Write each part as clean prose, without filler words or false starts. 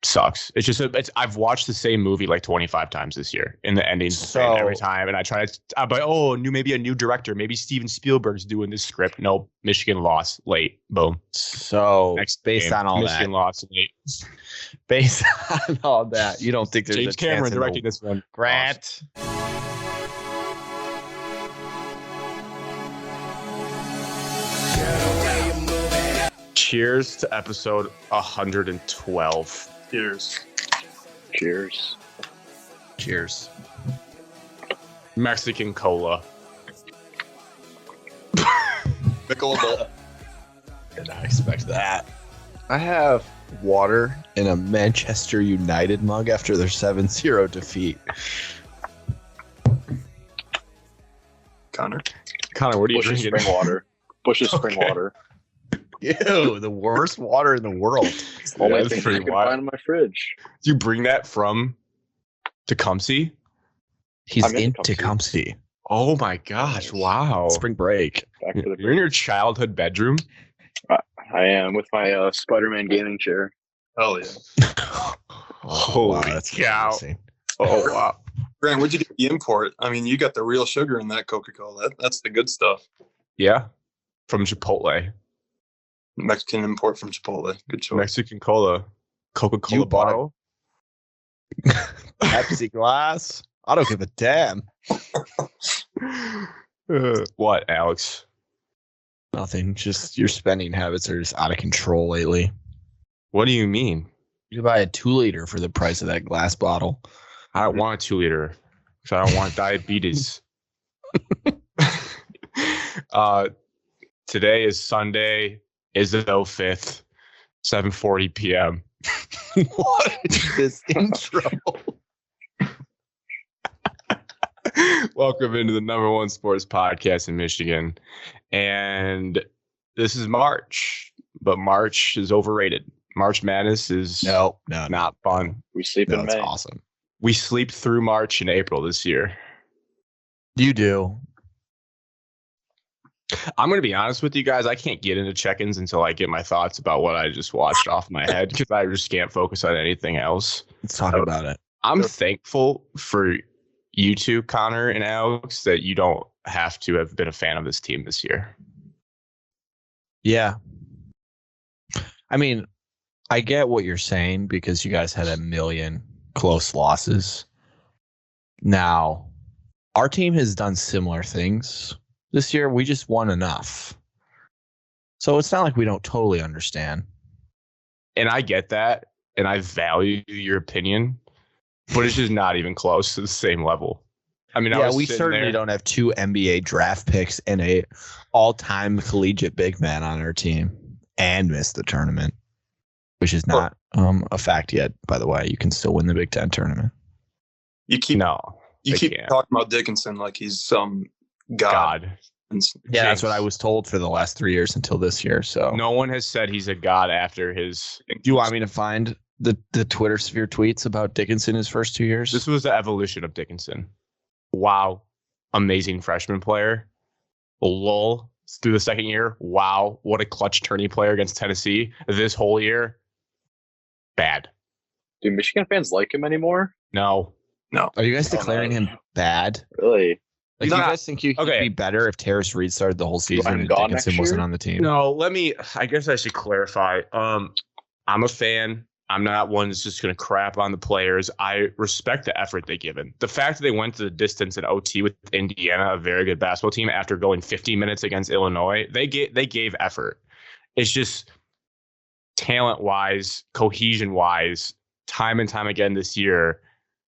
sucks. It's just I've watched the same movie like 25 times this year, and the ending's the same every time. And I try to, I'm like, maybe a new director, maybe Steven Spielberg's doing this script. Nope, Michigan lost late. Boom. So Next based game, on all Michigan that, lost late. based on all that, you don't think there's James a chance Cameron directing this one? Grant. Cheers to episode 112. Cheers. Cheers. Cheers. Mexican cola. Michelob. Did not expect that. I have water in a Manchester United mug after their 7-0 defeat. Connor, What are you Bush's drinking? spring water. Bush's spring water. Ew, the worst water in the world. It's the only that's thing I pretty can wild. find in my fridge. Do you bring that from Tecumseh? He's I'm in in Tecumseh. Tecumseh. Oh my gosh! Wow. Spring break. Back to the You're in your childhood bedroom. I am with my Spider-Man gaming chair. hell yeah. Holy that's cow. embarrassing. Oh wow. Grant, where'd you get the import? I mean, you got the real sugar in that Coca-Cola. That's the good stuff. Yeah, from Chipotle. Mexican import from Chipotle. Good choice. Mexican cola. Coca-Cola You bought bottle. Pepsi glass. I don't give a damn. What, Alex? Nothing. Just your spending habits are just out of control lately. What do you mean? You buy a 2-liter for the price of that glass bottle. I don't want a 2-liter because I don't want diabetes. Today is Sunday, Izzo 5th, 7:40 p.m. What is this intro? Welcome into the #1 sports podcast in Michigan. And this is March, but March is overrated. March Madness is No. not fun. We sleep No, in it's May. awesome. We sleep through March and April this year. You do. I'm going to be honest with you guys. I can't get into check-ins until I get my thoughts about what I just watched off my head because I just can't focus on anything else. Let's talk about it. I'm thankful for you two, Connor and Alex, that you don't have to have been a fan of this team this year. Yeah. I mean, I get what you're saying because you guys had a million close losses. Now, our team has done similar things this year. We just won enough. So it's not like we don't totally understand. And I get that, and I value your opinion, but it's just not even close to the same level. I mean, Yeah, we certainly don't have 2 NBA draft picks and a all-time collegiate big man on our team and missed the tournament, which is not a fact yet, by the way. You can still win the Big Ten tournament. You keep they talking can't. about Dickinson like he's some god. Yeah, that's what I was told for the last 3 years until this year. So No one has said he's a god after his. do you want me to find the Twitter sphere tweets about Dickinson his first 2 years? This was the evolution of Dickinson. Wow. Amazing freshman player. Lull through the second year. Wow. What a clutch tourney player against Tennessee. This whole year. Bad. Do Michigan fans like him anymore? No. Are you guys declaring him bad? Really? Like, He's do you not- guys think he'd okay. be better if Terrace Reed started the whole season him and gone Dickinson next wasn't year? on the team? No, I guess I should clarify. I'm a fan. I'm not one that's just going to crap on the players. I respect the effort they given. The fact that they went to the distance in OT with Indiana, a very good basketball team, after going 50 minutes against Illinois, they gave effort. It's just talent-wise, cohesion-wise, time and time again this year,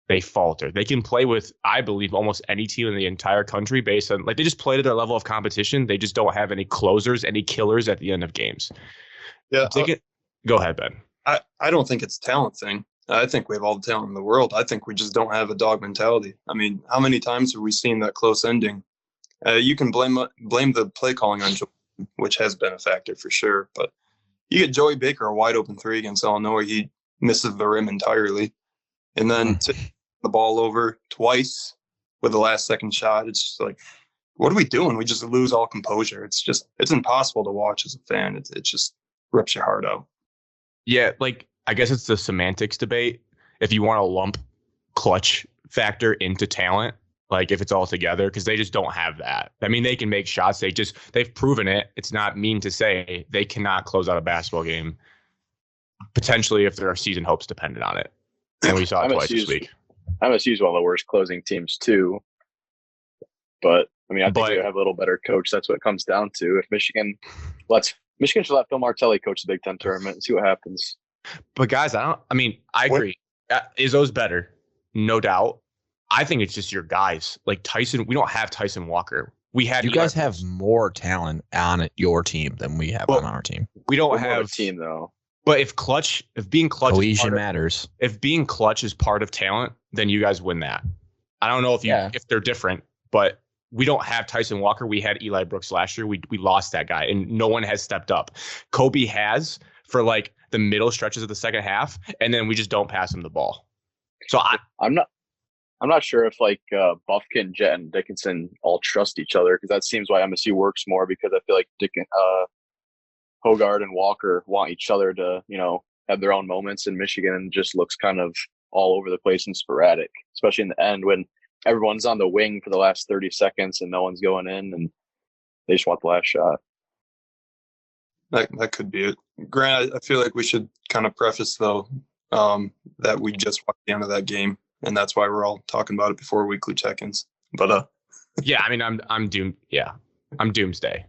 they falter. They can play with, I believe, almost any team in the entire country based on, like, they just play to their level of competition. They just don't have any closers, any killers at the end of games. Yeah, Go ahead, Ben. I don't think it's a talent thing. I think we have all the talent in the world. I think we just don't have a dog mentality. I mean, how many times have we seen that close ending? You can blame the play calling on Joey, which has been a factor for sure. But you get Joey Baker a wide open 3 against Illinois. He misses the rim entirely. And then the ball over twice with the last second shot. It's just like, what are we doing? We just lose all composure. It's impossible to watch as a fan. It just rips your heart out. Yeah, like I guess it's the semantics debate. If you want to lump clutch factor into talent, like if it's all together, because they just don't have that. I mean, they can make shots. They've proven it. It's not mean to say they cannot close out a basketball game, potentially if their season hopes depended on it. And we saw it twice this week. MSU's one of the worst closing teams too. But I mean, I think they have a little better coach. That's what it comes down to. If Michigan should let Phil Martelli coach the Big Ten tournament and see what happens. But guys, I agree. Izzo's better, no doubt. I think it's just your guys. Like Tyson, we don't have Tyson Walker. We had you guys have more talent on your team than we have on our team. We don't have a team though. But if being clutch cohesion matters. If being clutch is part of talent, then you guys win that. I don't know if they're different, but we don't have Tyson Walker. We had Eli Brooks last year. We lost that guy, and no one has stepped up. Kobe has for like the middle stretches of the second half, and then we just don't pass him the ball. So I'm not sure if like Bufkin, Jet, and Dickinson all trust each other, because that seems why MSU works more, because I feel like Hogard and Walker want each other to, have their own moments, and Michigan just looks kind of all over the place and sporadic, especially in the end when everyone's on the wing for the last 30 seconds and no one's going in and they just want the last shot. That could be it. Grant, I feel like we should kind of preface, though, that we just watched the end of that game, and that's why we're all talking about it before weekly check-ins. But yeah, I mean, I'm doomed. Yeah, I'm doomsday.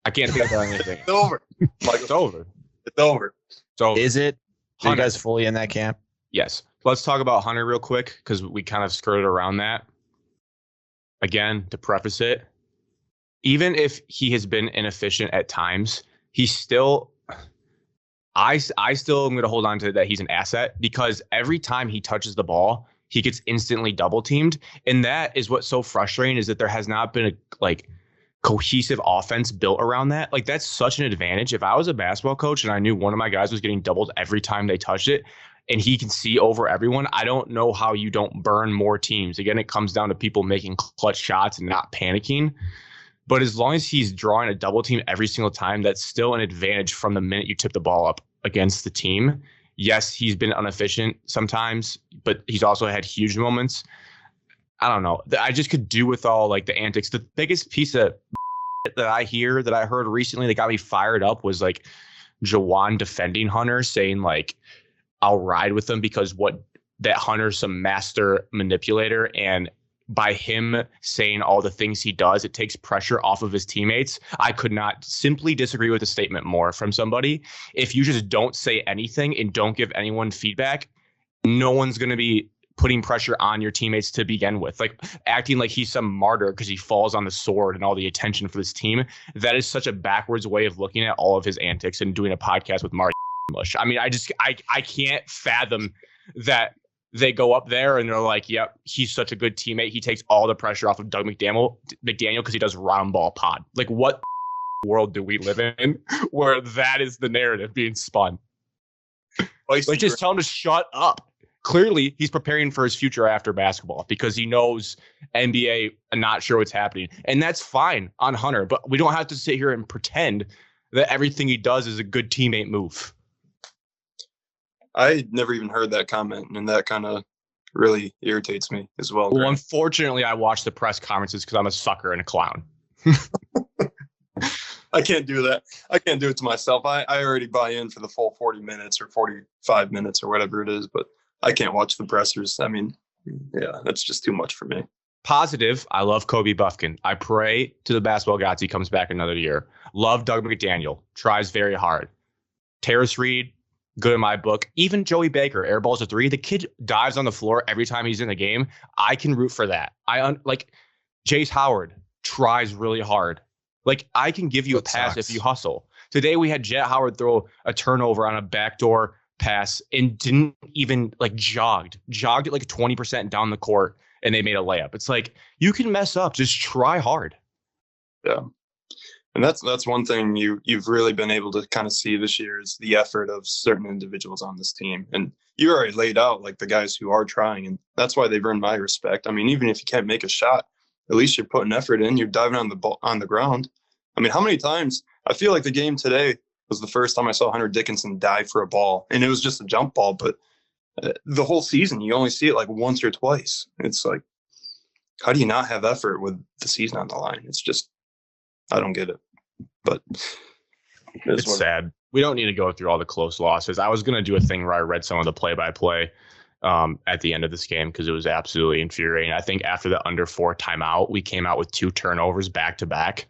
I can't think about anything. It's over. Michael, it's over. It's over. So is it? Are you guys fully in that camp? Yes. Let's talk about Hunter real quick, because we kind of skirted around that. Again, to preface it, even if he has been inefficient at times, he's still. I still am going to hold on to that he's an asset, because every time he touches the ball, he gets instantly double teamed, and that is what's so frustrating, is that there has not been a cohesive offense built around that. Like, that's such an advantage. If I was a basketball coach and I knew one of my guys was getting doubled every time they touched it, and he can see over everyone, I don't know how you don't burn more teams. Again, it comes down to people making clutch shots and not panicking. But as long as he's drawing a double team every single time, that's still an advantage from the minute you tip the ball up against the team. Yes, he's been inefficient sometimes, but he's also had huge moments. I don't know. I just could do with all like the antics. The biggest piece of that I heard recently that got me fired up was like Jawan defending Hunter, saying like, I'll ride with him because that Hunter's some master manipulator, and by him saying all the things he does, it takes pressure off of his teammates. I could not simply disagree with the statement more from somebody. If you just don't say anything and don't give anyone feedback, no one's going to be putting pressure on your teammates to begin with. Like acting like he's some martyr because he falls on the sword and all the attention for this team. That is such a backwards way of looking at all of his antics and doing a podcast with Marty Mush. I mean, I can't fathom that they go up there and they're like, yep, he's such a good teammate. He takes all the pressure off of Doug McDaniel because he does round ball pod. Like, what world do we live in where that is the narrative being spun? Like, just tell him to shut up. Clearly, he's preparing for his future after basketball because he knows NBA and not sure what's happening. And that's fine on Hunter, but we don't have to sit here and pretend that everything he does is a good teammate move. I never even heard that comment, and that kind of really irritates me as well. Well, unfortunately, I watch the press conferences because I'm a sucker and a clown. I can't do that. I can't do it to myself. I already buy in for the full 40 minutes or 45 minutes or whatever it is, but I can't watch the pressers. I mean, yeah, that's just too much for me. Positive, I love Kobe Bufkin. I pray to the basketball gods he comes back another year. Love Doug McDaniel. Tries very hard. Terrace Reed, good in my book. Even Joey Baker, airballs a three. The kid dives on the floor every time he's in the game. I can root for that. Like Jace Howard tries really hard. Like, I can give you a pass if you hustle. Today we had Jet Howard throw a turnover on a backdoor pass and didn't even jogged it like 20% down the court, and they made a layup. It's like, you can mess up, just try hard. Yeah. And that's one thing you've really been able to kind of see this year is the effort of certain individuals on this team. And you already laid out like the guys who are trying, and that's why they've earned my respect. I mean, even if you can't make a shot, at least you're putting effort in. You're diving on the ground. I mean, how many times I feel like the game today was the first time I saw Hunter Dickinson dive for a ball, and it was just a jump ball. But the whole season, you only see it like once or twice. It's like, how do you not have effort with the season on the line? It's just, I don't get it. But it's sad. We don't need to go through all the close losses. I was going to do a thing where I read some of the play-by-play at the end of this game because it was absolutely infuriating. I think after the under 4 timeout, we came out with 2 turnovers back-to-back.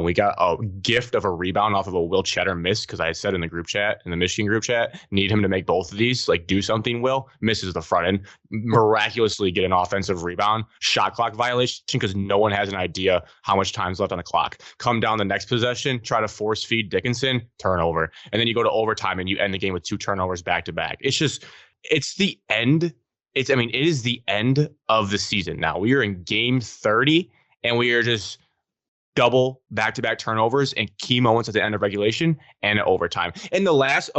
We got a gift of a rebound off of a Will Cheddar miss because I said in the group chat, in the Michigan group chat, need him to make both of these, like do something. Will misses the front end, miraculously get an offensive rebound, shot clock violation because no one has an idea how much time's left on the clock. Come down the next possession, try to force feed Dickinson, turnover. And then you go to overtime and you end the game with 2 turnovers back to back. It's the end. It is the end of the season now. We are in game 30 and we are just double back-to-back turnovers and key moments at the end of regulation and at overtime. And the last,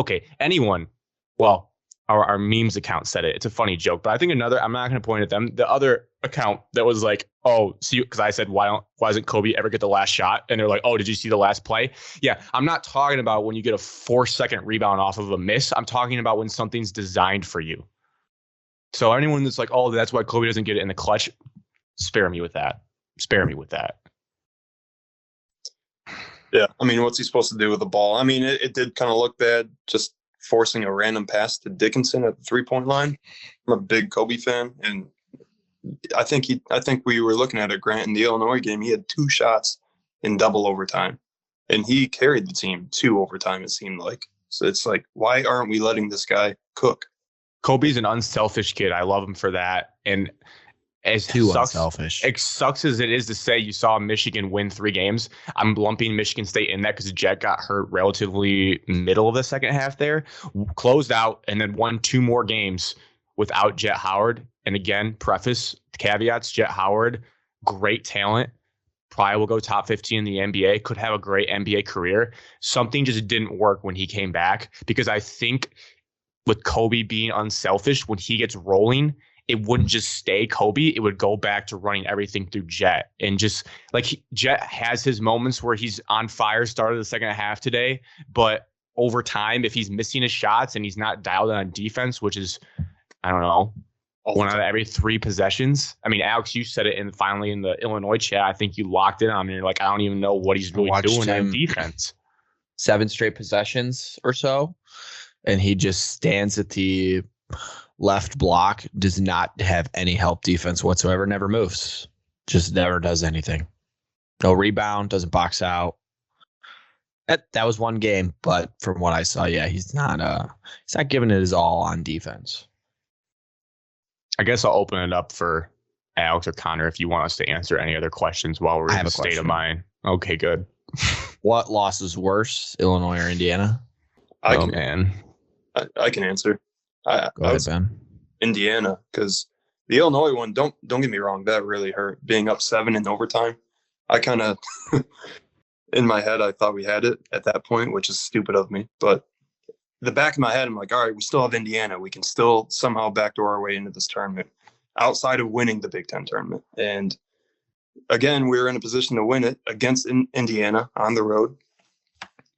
our memes account said it. It's a funny joke, but I think I'm not going to point at them. The other account that was like, because I said, why doesn't Kobe ever get the last shot? And they're like, did you see the last play? Yeah, I'm not talking about when you get a 4-second rebound off of a miss. I'm talking about when something's designed for you. So anyone that's like, that's why Kobe doesn't get it in the clutch, spare me with that. Yeah, what's he supposed to do with the ball? It did kind of look bad, just forcing a random pass to Dickinson at the 3-point line. I'm a big Kobe fan, and I think we were looking at it, Grant, in the Illinois game. He had 2 shots in double overtime, and he carried the team to overtime, it seemed like. So it's like, why aren't we letting this guy cook? Kobe's an unselfish kid. I love him for that, and as unselfish. It sucks as it is to say you saw Michigan win 3 games. I'm lumping Michigan State in that because Jet got hurt relatively middle of the second half there, closed out, and then won 2 more games without Jet Howard. And again, caveats, Jet Howard, great talent, probably will go top 15 in the NBA, could have a great NBA career. Something just didn't work when he came back because I think with Kobe being unselfish, when he gets rolling, it wouldn't just stay Kobe. It would go back to running everything through Jet. And just like Jet has his moments where he's on fire, started the second half today. But over time, if he's missing his shots and he's not dialed on defense, which is, I don't know, 1 out of every 3 possessions. Alex, you said it finally in the Illinois chat. I think you locked in on me. You're like, I don't even know what he's really doing on defense. 7 straight possessions or so. And he just stands at the left block, does not have any help defense whatsoever, never moves, just never does anything. No rebound, doesn't box out. That was 1 game, but from what I saw, he's not giving it his all on defense. I guess I'll open it up for Alex or Connor if you want us to answer any other questions while we're in the state of mind. Okay, good. What loss is worse, Illinois or Indiana? I can answer. Go ahead, Ben. Indiana, because the Illinois one, don't get me wrong, that really hurt. Being up 7 in overtime, I kind of, in my head, I thought we had it at that point, which is stupid of me. But the back of my head, I'm like, all right, we still have Indiana. We can still somehow backdoor our way into this tournament outside of winning the Big Ten tournament. And again, we were in a position to win it against Indiana on the road.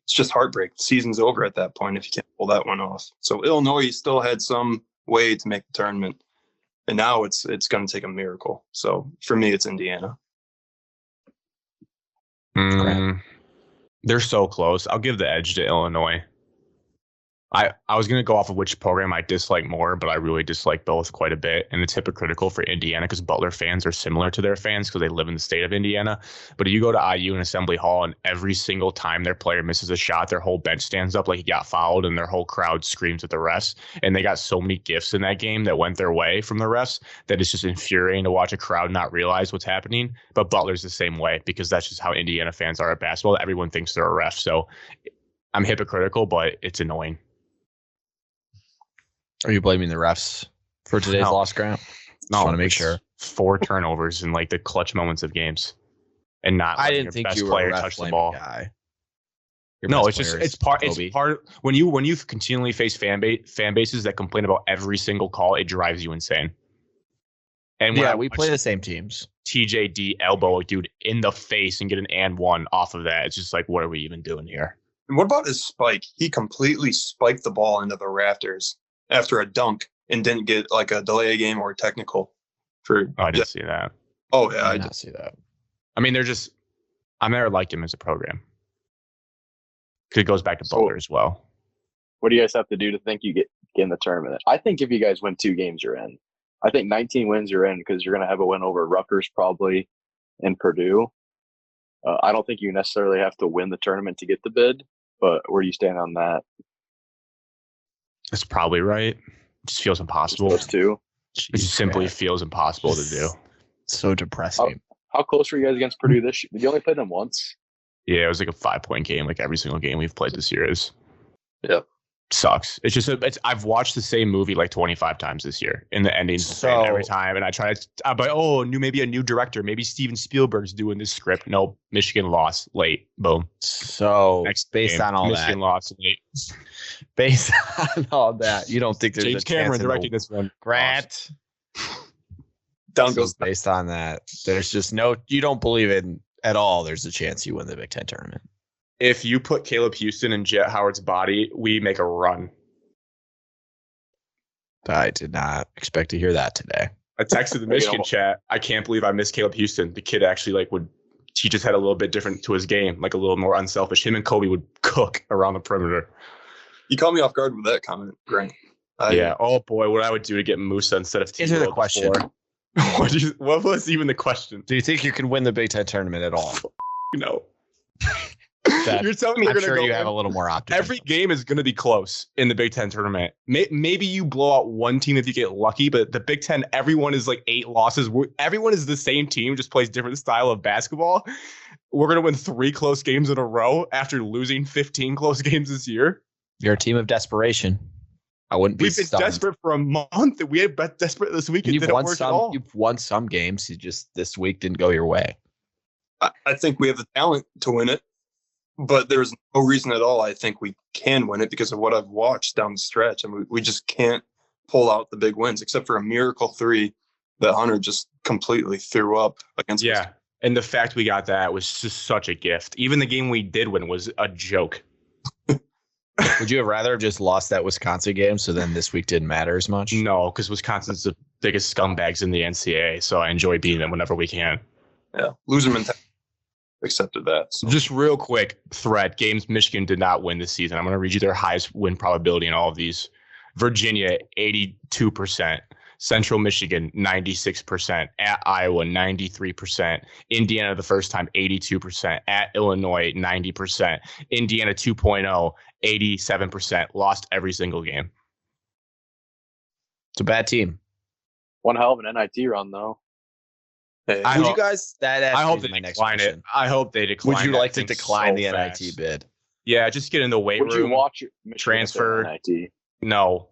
It's just heartbreak. The season's over at that point if you can't pull that one off. So Illinois still had some way to make the tournament, and now it's going to take a miracle. So for me, it's Indiana. They're so close. I'll give the edge to Illinois. I was going to go off of which program I dislike more, but I really dislike both quite a bit. And it's hypocritical for Indiana because Butler fans are similar to their fans because they live in the state of Indiana. But you go to IU in Assembly Hall, and every single time their player misses a shot, their whole bench stands up like he got fouled, and their whole crowd screams at the refs. And they got so many gifts in that game that went their way from the refs that it's just infuriating to watch a crowd not realize what's happening. But Butler's the same way because that's just how Indiana fans are at basketball. Everyone thinks they're a ref. So I'm hypocritical, but it's annoying. Are you blaming the refs for today's loss, Grant? No, I want to make sure. 4 turnovers in like the clutch moments of games, and not. I didn't think best you were player a ref touch the ball. Guy. No, it's part. It's part. When you continually face fan bases that complain about every single call, it drives you insane. And when we play the same teams. TJD elbow a dude in the face and get an and 1 off of that. It's just like, what are we even doing here? And what about his spike? He completely spiked the ball into the rafters after a dunk and didn't get like a delay a game or a technical. I didn't see that. Oh yeah, I I did did. not see that. I mean, I never liked him as a program. Because it goes back to So- Butler as well. What do you guys have to do to think you get in the tournament? I think if you guys win 2 games, you're in. I think 19 wins, you're in because you're going to have a win over Rutgers probably and Purdue. I don't think you necessarily have to win the tournament to get the bid, but where do you stand on that? That's probably right. It just feels impossible. Those two. It just simply Crap. feels impossible to do. So depressing. How close were you guys against Purdue this year? Did you only play them once? Yeah, it was like a 5-point game, like every single game we've played this year is. Yep. Sucks. It's just I've watched the same movie like 25 times this year, and the ending's the same every time. And I try to, I'm like, maybe a new director, maybe Steven Spielberg's doing this script. Nope, Michigan lost late. Boom. So Next based game, on all Michigan lost late. based on all that, you don't think there's James a Cameron chance in directing the this one. Grant? Down So goes based on that, there's just you don't believe in at all. There's a chance you win the Big Ten tournament. If you put Caleb Houston in Jet Howard's body, we make a run. I did not expect to hear that today. I texted the Michigan chat. I can't believe I missed Caleb Houston. The kid actually he just had a little bit different to his game, like a little more unselfish. Him and Kobe would cook around the perimeter. You caught me off guard with that comment, Grant. Yeah. Oh boy, what I would do to get Musa instead of Answer the T-Roll question. before. What was even the question? Do you think you can win the Big Ten tournament at all? No. That- You're telling me I'm you're going sure to go you have a in? little more optimism. Every game is going to be close in the Big Ten tournament. Maybe you blow out one team if you get lucky, but the Big Ten, everyone is like 8 losses. Everyone is the same team, just plays different style of basketball. We're going to win 3 close games in a row after losing 15 close games this year. You're a team of desperation. I wouldn't be We've been stunned. desperate for a month. We had been desperate this week. It You've didn't won work at all. you've won some games. You just this week didn't go your way. I think we have the talent to win it, but there's no reason at all I think we can win it because of what I've watched down the stretch. And we just can't pull out the big wins except for a miracle 3 that Hunter just completely threw up against us. Yeah. And the fact we got that was just such a gift. Even the game we did win was a joke. Would you have rather have just lost that Wisconsin game so then this week didn't matter as much? No, because Wisconsin's the biggest scumbags in the NCAA, so I enjoy beating them whenever we can. Yeah. Loser mentality. Accepted that. So. Just real quick thread. Games Michigan did not win this season. I'm going to read you their highest win probability in all of these. Virginia, 82%. Central Michigan, 96%. At Iowa, 93%. Indiana, the first time, 82%. At Illinois, 90%. Indiana 2.0, 87%. Lost every single game. It's a bad team. One hell of an NIT run, though. Hey, I Would hope- you guys? That I hope is they my next decline it. question. I hope they decline Would you that like to thing decline so the fast. NIT bid? Yeah, just get in the weight Would you room. watch Michigan transfer? if they're NIT? No.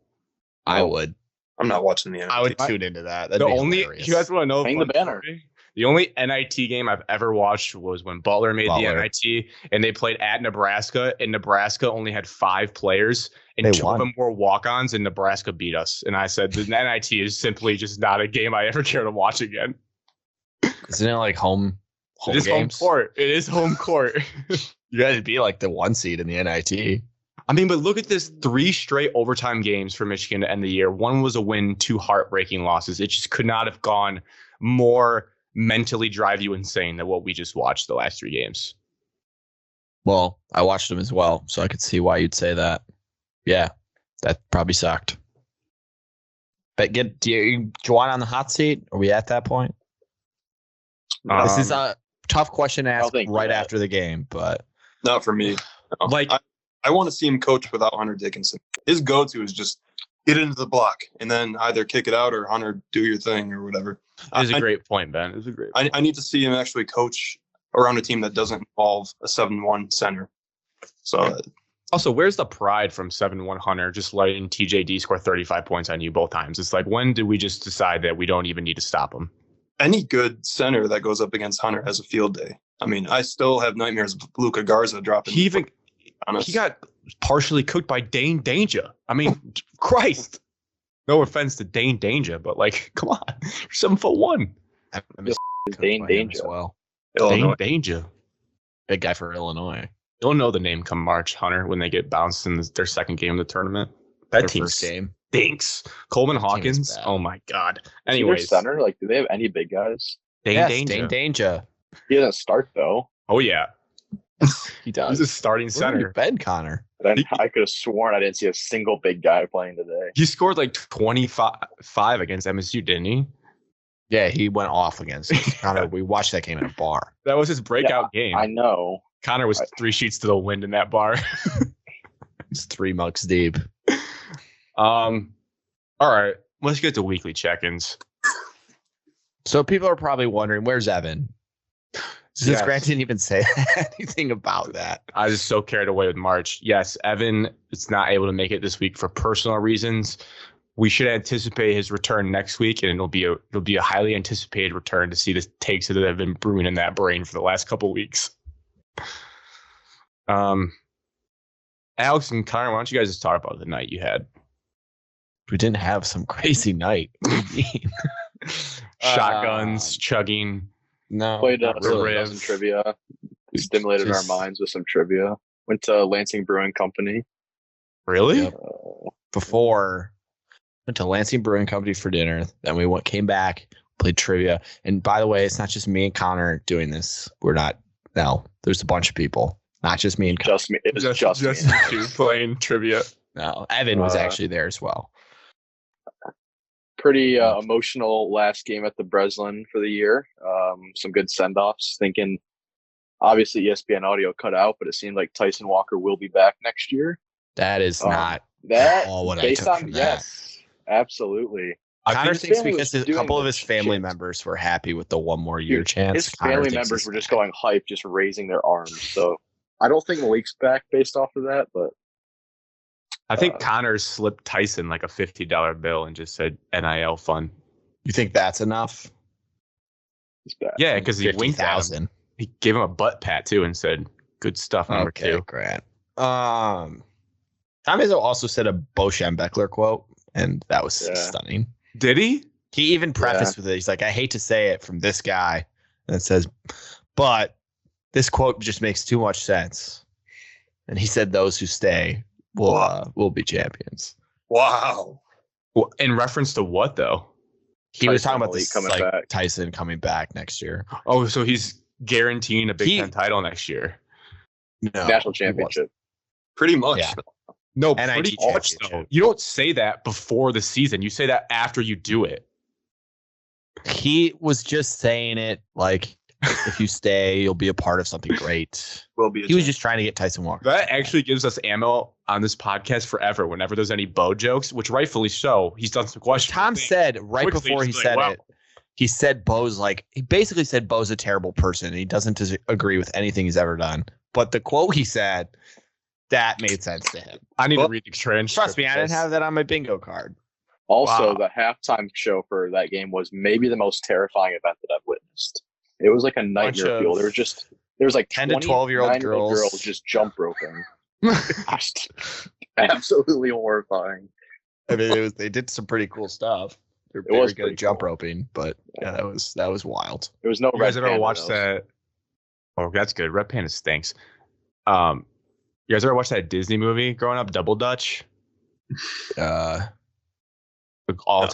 I would. I'm not watching the end. I would Tune into that. The only you guys want to know Hang the fun banner. story? The only NIT game I've ever watched was when Butler made the NIT and they played at Nebraska, and Nebraska only had 5 players and They 2 won. of them were walk-ons, and Nebraska beat us. And I said the NIT is simply just not a game I ever care to watch again. Isn't it like home It is games? home court. It is home court. You guys would be like the 1 seed in the NIT. I mean, but look at this 3 straight overtime games for Michigan to end the year. 1 was a win, 2 heartbreaking losses. It just could not have gone more mentally drive you insane than what we just watched the last 3 games. Well, I watched them as well, so I could see why you'd say that. Yeah, that probably sucked. But do you want on the hot seat? Are we at that point? This is a tough question to ask think right that. after the game, but Not for me. No. Like- I want to see him coach without Hunter Dickinson. His go-to is just get into the block and then either kick it out or Hunter do your thing or whatever. It's a great point, Ben. It's a great point. I need to see him actually coach around a team that doesn't involve a 7-1 center. So Also, where's the pride from 7-1 Hunter just letting TJD score 35 points on you both times? It's like, when did we just decide that we don't even need to stop him? any good center that goes up against Hunter has a field day. I mean, I still have nightmares of Luka Garza dropping. He got partially cooked by Dane Danger. I mean, Christ. No offense to Dane Danger, but like, come on, you're 7'1". I miss Dane by him Danger. as well. Illinois. Dane Danger. Big guy for Illinois. You'll know the name come March, Hunter, when they get bounced in their second game of the tournament. That Their team first game. stinks. Coleman That team is Hawkins. bad. Oh my God. Is he their Anyways, center? Like, do they have any big guys? Dane Yes, Danger. Dane Danger. He doesn't start though. Oh yeah, He does. he's a starting Where have you center. been, Connor? And I could have sworn I didn't see a single big guy playing today. He scored like 25 against MSU, didn't he? Yeah, he went off against us. Connor. We watched that game in a bar. That was his breakout game. I know. Connor was 3 sheets to the wind in that bar. It's 3 mugs deep. All right, let's get to weekly check-ins. So people are probably wondering, where's Evan? Since Yes. Grant didn't even say anything about that. I was so carried away with March. Yes, Evan is not able to make it this week for personal reasons. We should anticipate his return next week, and it'll be a highly anticipated return to see the takes that have been brewing in that brain for the last couple of weeks. Alex and Connor, why don't you guys just talk about the night you had? We didn't have some crazy night. What do you mean? Shotguns, chugging. No. Played not really. really. some trivia. Stimulated Just- our minds with some trivia. Went to Lansing Brewing Company. Really? Yep. Before, went to Lansing Brewing Company for dinner. Then we came back, played trivia. And by the way, it's not just me and Connor doing this. There's a bunch of people. Not just me and Connor. Just me. It was just me. you two playing trivia. No, Evan was Uh, actually there as well. Pretty emotional last game at the Breslin for the year. Some good send-offs. Thinking, obviously, ESPN audio cut out, but it seemed like Tyson Walker will be back next year. That is not That all what I based took on from that. yes, absolutely. Connor his thinks family because was a doing couple of the his family shit. members were happy with the one more year Dude, chance. His Connor family thinks members it's were just bad. going hype, just raising their arms. So I don't think Malik's back based off of that, but I think Connor slipped Tyson like a $50 bill and just said NIL fun. You think that's enough? he's back. Yeah, because he winked at him. 50,000. He gave him a butt pat too and said, "Good stuff, number Okay, 2." Grant. Tom Izzo also said a Bo Schembechler quote, and that was Yeah. stunning. Did he? He even prefaced with it. He's like, I hate to say it from this guy. And it says, but this quote just makes too much sense. And he said, those who stay will be champions. Wow. Well, in reference to what though? He was Tyson talking about Malik this coming like back. Tyson coming back next year. Oh, so he's guaranteeing a Big Ten title next year. No, National he wasn't. championship. Pretty much. Yeah. No, NIT pretty much though. championship. You don't say that before the season. You say that after you do it. He was just saying it like, if you stay, you'll be a part of something great. Will be. He was just trying to get Tyson Walker. That actually gives us ammo on this podcast forever. Whenever there's any Bo jokes, which rightfully so, he's done some questions. Tom said right Quickly, before he just like, said wow. it, he said Bo's like, he basically said Bo's a terrible person. And he doesn't agree with anything he's ever done. But the quote he said, that made sense to him. I need Well, to read the transcript. Trust me, I didn't have that on my bingo card. Also, Wow. the halftime show for that game was maybe the most terrifying event that I've witnessed. It was like a nightmare of fuel. There was like 10 to 20 12-year-old 9-year-old girls. just jump roping. Just absolutely horrifying. I mean, they did some pretty cool stuff. They're It was very good pretty at jump cool. roping, but yeah, that was wild. There was no You guys red ever panda, watched though. that? Oh, that's good. Red Panda stinks. You guys ever watched that Disney movie growing up, Double Dutch? All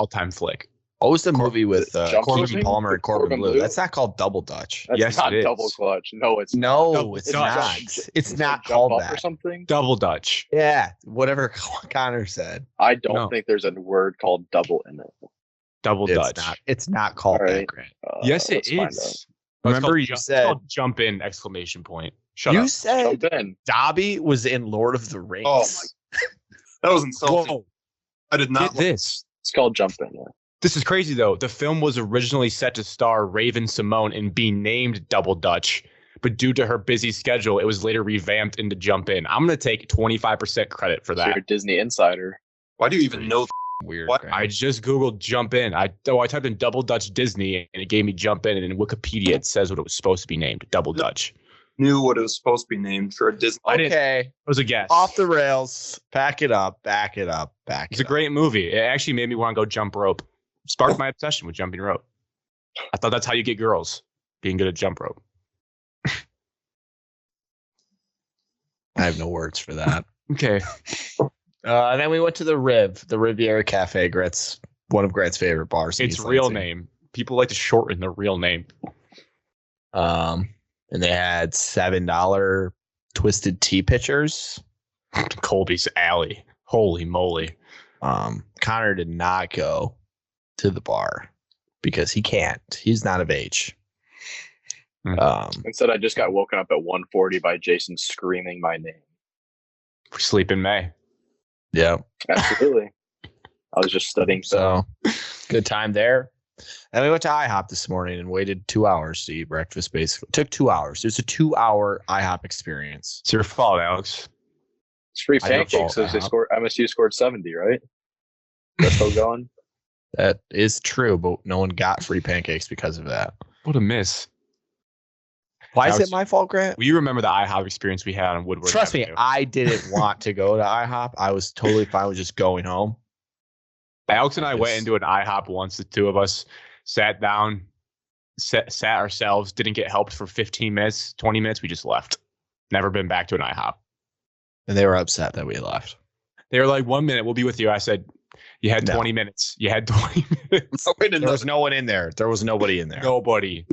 time flick. What was the movie with Jump Corbin flipping? Palmer and Corbin Corbin Blue? Blue? That's not called Double Dutch. That's Yes, not it is. double clutch. No, it's No, Double it's Dutch. not. It's It's not jump called up that. or something. Double Dutch. Yeah, whatever Connor said. I don't No. think there's a word called double in it. Double Dutch. It's not called All that, right. Grant. Yes, it let's find out. is. Remember It's you called said jump in exclamation point. Shut you up. said Jump in. Dobby was in Lord of the Rings. Oh That was insulting. Whoa. I did not. Get this. It's called jump in. Yeah. This is crazy though. The film was originally set to star Raven Simone and be named Double Dutch, but due to her busy schedule, it was later revamped into Jump In. I'm gonna take 25% credit for So you're that. a Disney insider. Why do you even know? Weird. What? Grant. I just googled Jump In. I typed in Double Dutch Disney and it gave me Jump In, and in Wikipedia it says what it was supposed to be named, Double Dutch. Knew what it was supposed to be named for a Disney. I didn't- Okay, It was a guess. off the rails. Back it up. Back it up. Back It's it a great movie. It actually made me want to go jump rope. Sparked my obsession with jumping rope. I thought that's how you get girls, being good at jump rope. I have no words for that. Okay. And then we went to the Riviera Cafe. Grant's one of Grant's favorite bars. Its real name. People like to shorten the real name. And they had $7 twisted tea pitchers. Colby's Alley. Holy moly. Connor did not go to the bar because he can't. He's not of age. Instead, I just got woken up at 1:40 by Jason screaming my name. Sleep in May. Yeah. Absolutely. I was just studying. So good time there. And we went to IHOP this morning and waited 2 hours to eat breakfast. Basically, it took 2 hours. It was a 2-hour IHOP experience. It's your fault, Alex. It's free I don't pancakes. follow So they scored. MSU scored 70, right? That's still going. That is true, but no one got free pancakes because of that. What a miss. Why is Alex, it my fault, Grant? Well, you remember the IHOP experience we had on Woodward Trust me, Avenue. I didn't want to go to IHOP. I was totally fine with just going home. Alex and I went into an IHOP once. The two of us sat down, sat ourselves, didn't get helped for 15 minutes, 20 minutes. We just left. Never been back to an IHOP. And they were upset that we left. They were like, 1 minute, we'll be with you. I said, you had 20 minutes. You had 20 minutes. There was no one in there. There was nobody in there. Nobody.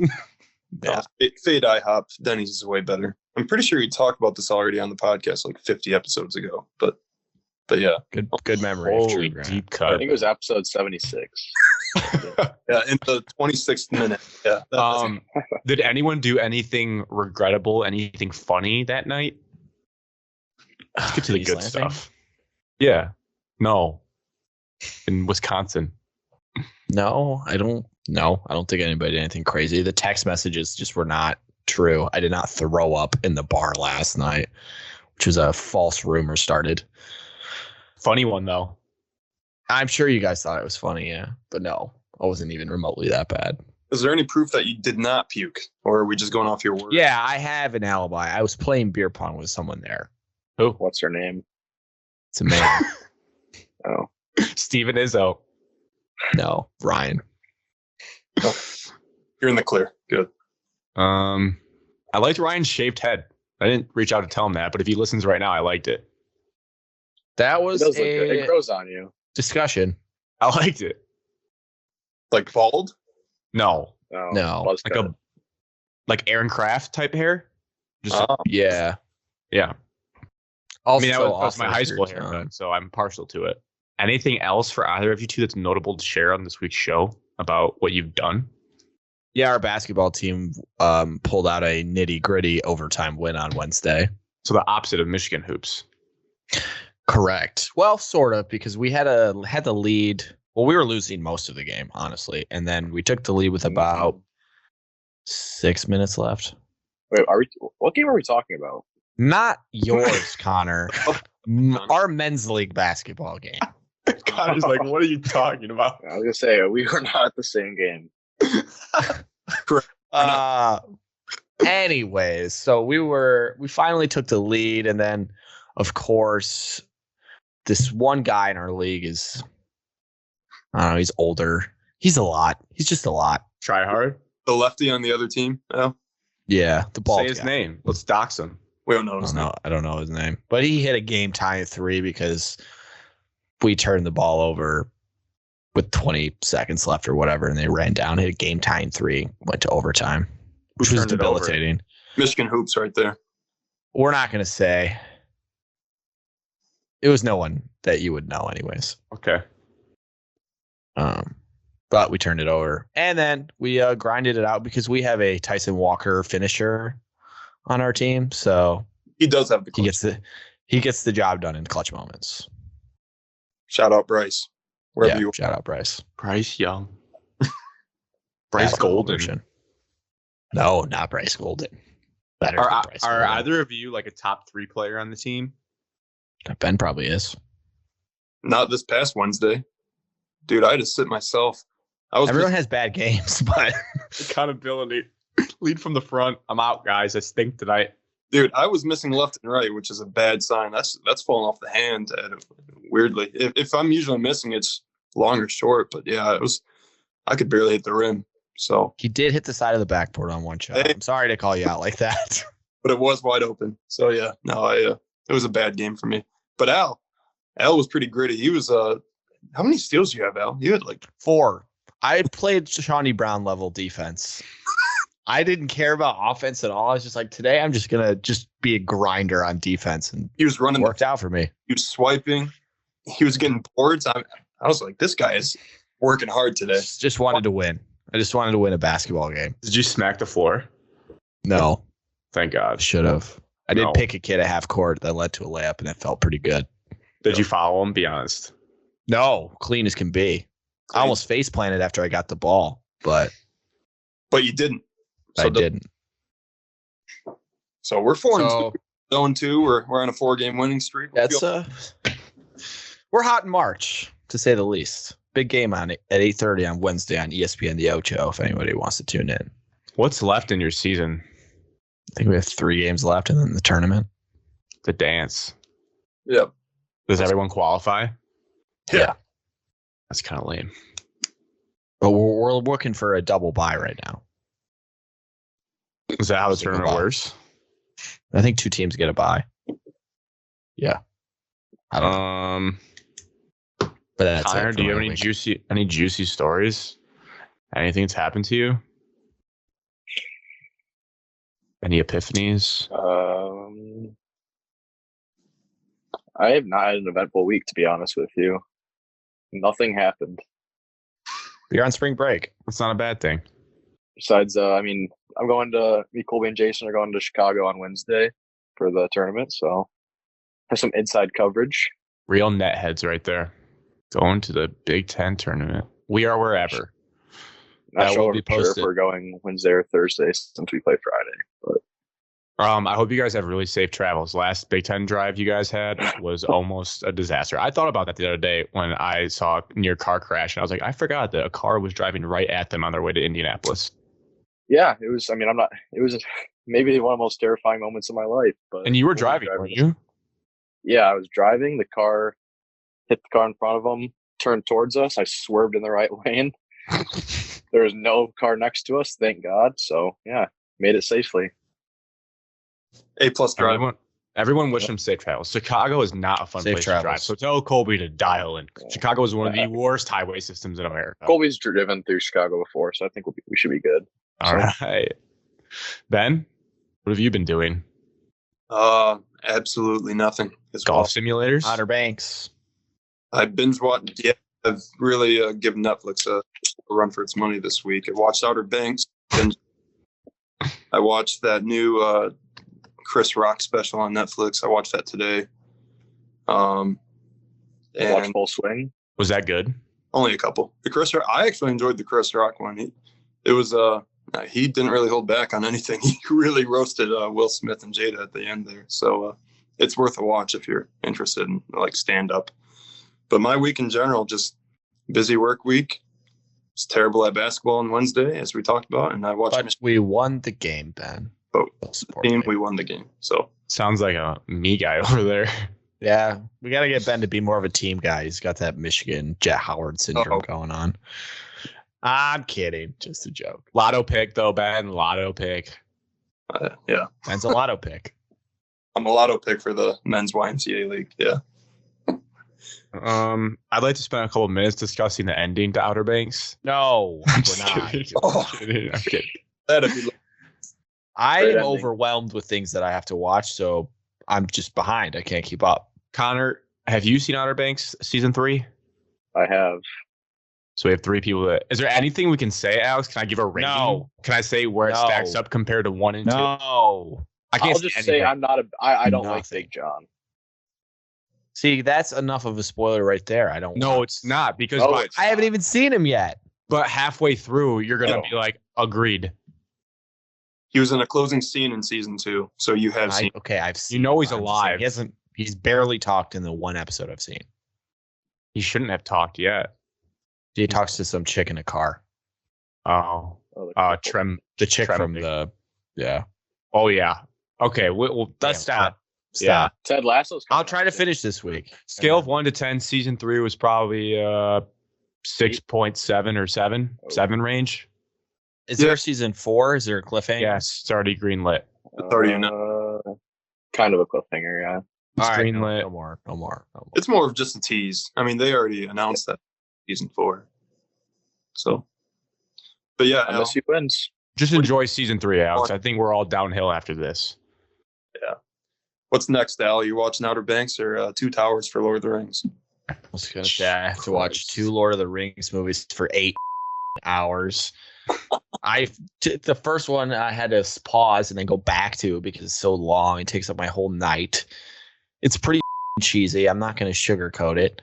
Yeah. Fade IHOP. Denny's is way better. I'm pretty sure you talked about this already on the podcast like 50 episodes ago. But yeah. Good memory. Holy Grant. deep I cut. think it was episode 76. Yeah, in the 26th minute. Yeah. Did anyone do anything regrettable, anything funny that night? Let's get to the He's good laughing? stuff. Yeah. No. In Wisconsin. No, I don't think anybody did anything crazy. The text messages just were not true. I did not throw up in the bar last night, which was a false rumor started. Funny one, though. I'm sure you guys thought it was funny, yeah. But no, I wasn't even remotely that bad. Is there any proof that you did not puke? Or are we just going off your word? Yeah, I have an alibi. I was playing beer pong with someone there. Who? What's her name? It's a man. Oh, Steven Izzo. No, Ryan. You're in the clear. Good. I liked Ryan's shaved head. I didn't reach out to tell him that, but if he listens right now, I liked it. That it was does look good. It a grows on you. discussion. I liked it. Like bald? No. No. buzz Like cut. like Aaron Kraft type hair. Just Yeah. yeah. Also, I mean, that was my also high school your haircut, tongue. so I'm partial to it. Anything else for either of you two that's notable to share on this week's show about what you've done? Yeah, our basketball team pulled out a nitty-gritty overtime win on Wednesday. So the opposite of Michigan hoops. Correct. Well, sort of, because we had the lead. Well, we were losing most of the game, honestly, and then we took the lead with about 6 minutes left. Wait, what game are we talking about? Not yours, Connor. Our men's league basketball game. Connor's like, what are you talking about? I was gonna say we were not at the same game. Anyways, so we finally took the lead, and then of course this one guy in our league is, I don't know, he's older. He's a lot. He's just a lot. Try hard. The lefty on the other team? Oh. Yeah, the ball. Say his name. Let's dox him. We don't know his name. I don't know his name, but he hit a game tying 3 because we turned the ball over with 20 seconds left or whatever, and they ran down, hit a game tying 3, went to overtime, which was turned it over? debilitating. Michigan hoops right there. We're not going to say. It was no one that you would know, anyways. Okay. But we turned it over, and then we grinded it out because we have a Tyson Walker finisher on our team, so He does have the clutch. he gets the job done in clutch moments. Shout out Bryce. Wherever you Shout out Bryce. Bryce Young. Bryce Basketball Golden. version. No, not Bryce Golden. Better than Are Bryce are Golden. either of you like a top 3 player on the team? Ben probably is. Not this past Wednesday. Dude, I had to sit myself. Everyone has bad games, but Accountability. Lead from the front. I'm out, guys. I stink tonight. Dude, I was missing left and right, which is a bad sign. That's falling off the hand weirdly. If I'm usually missing, it's long or short. But yeah, I could barely hit the rim. So, he did hit the side of the backboard on one shot. Hey. I'm sorry to call you out like that. but it was wide open. So yeah, no, It was a bad game for me. But Al was pretty gritty. He was how many steals do you have, Al? You had like 4. I played Shawnee Brown level defense. I didn't care about offense at all. I was just like, today I'm just gonna be a grinder on defense, and he was running. Worked out for me. He was swiping. He was getting boards. I was like, this guy is working hard today. Just wanted to win. I just wanted to win a basketball game. Did you smack the floor? No, Thank God. should have. I No. did pick a kid at half court that led to a layup, and it felt pretty good. Did you follow him? Be honest. No, clean as can be. I almost face planted after I got the ball, but you didn't. I didn't. So we're 4-2. So 0-2. We're on a 4-game winning streak. that's we're hot in March, to say the least. Big game on it at 8:30 on Wednesday on ESPN The Ocho. If anybody wants to tune in, What's left in your season? I think we have 3 games left, and then the tournament. The dance. Yep. Does everyone qualify? Yeah. That's kind of lame. But we're looking for a double bye right now. Is that how the Single tournament bye. works? I think 2 teams get a bye. Yeah. I don't know. But that's Connor, it for do you have my any week. juicy stories? Anything that's happened to you? Any epiphanies? I have not had an eventful week, to be honest with you. Nothing happened. You're on spring break. That's not a bad thing. Besides, me, Colby and Jason are going to Chicago on Wednesday for the tournament, so have some inside coverage. Real net heads right there. Going to the Big Ten tournament. We are wherever. Not That sure, will be if posted. we're going Wednesday or Thursday since we play Friday. But I hope you guys have really safe travels. Last Big Ten drive you guys had was almost a disaster. I thought about that the other day when I saw a near car crash, and I was like, I forgot that a car was driving right at them on their way to Indianapolis. yeah, it was. It was maybe one of the most terrifying moments of my life. But And you were driving, weren't you? Yeah, I was driving. The car hit the car in front of them, turned towards us. I swerved in the right lane. There was no car next to us, thank God. So yeah, made it safely. A+ drive. Everyone wish them safe travels. Chicago is not a fun Safe place to drive. travels. So tell Colby to dial in. Chicago is one of the worst highway systems in America. Colby's driven through Chicago before, so I think we should be good. All right. Ben, what have you been doing? Absolutely nothing. As Golf simulators? Outer Banks. I binge watched. Yeah, I've really given Netflix a run for its money this week. I watched Outer Banks. I watched that new Chris Rock special on Netflix. I watched that today. Watch And Full Swing. Was that good? only a couple. I actually enjoyed the Chris Rock one. He didn't really hold back on anything. He really roasted Will Smith and Jada at the end there. So it's worth a watch if you're interested in like stand up. But my week in general, just busy work week. It's terrible at basketball on Wednesday, as we talked about, and I watched But we won the game, Ben. Oh, Most team. importantly. We won the game. So Sounds like a me guy over there. Yeah, we got to get Ben to be more of a team guy. He's got that Michigan Jet Howard syndrome going on. I'm kidding. Just a joke. Lotto pick, though, Ben. Lotto pick. yeah, Ben's a lotto pick. I'm a lotto pick for the men's YMCA league. Yeah. I'd like to spend a couple of minutes discussing the ending to Outer Banks. No, I'm we're just not. kidding. Oh. I'm kidding. That'd be I Great am ending. overwhelmed with things that I have to watch, so I'm just behind. I can't keep up. Connor, have you seen Outer Banks season 3? I have. So we have 3 people. Is there anything we can say, Alex? Can I give a rating? No. Can I say where it No. stacks up compared to 1 and 2? No. I can't I'll just say anything. I don't like Nothing. Big John. See, that's enough of a spoiler right there. I don't. No, want- it's not because No, by- it's I haven't even seen him yet. but halfway through you're gonna No. be like, agreed. He was in a closing scene in season 2, so you have seen. I've seen. You know he's I'm just alive. saying, He hasn't. He's barely talked in the one episode I've seen. He shouldn't have talked yet. He talks to some chick in a car. Oh, Trem. The chick Trem- from the. Yeah. Oh yeah. Okay. Well, let's Damn, stop. Stop. Yeah. Ted Lasso's. I'll try to finish this week. Scale of 1 to 10. Season 3 was probably 6.7 or 7 range. Is there a season 4? Is there a cliffhanger? Yes, it's already greenlit. It's already Kind of a cliffhanger, yeah. All right, greenlit. no more. It's more of just a tease. I mean, they already announced that season 4. So, but yeah, Al, MSU wins. Just enjoy season 3, Alex. I think we're all downhill after this. what's next, Al? You watching Outer Banks or Two Towers for Lord of the Rings? I was gonna say I have to watch 2 Lord of the Rings movies for 8 hours. The first one I had to pause and then go back to because it's so long. It takes up my whole night. It's pretty cheesy. I'm not going to sugarcoat it.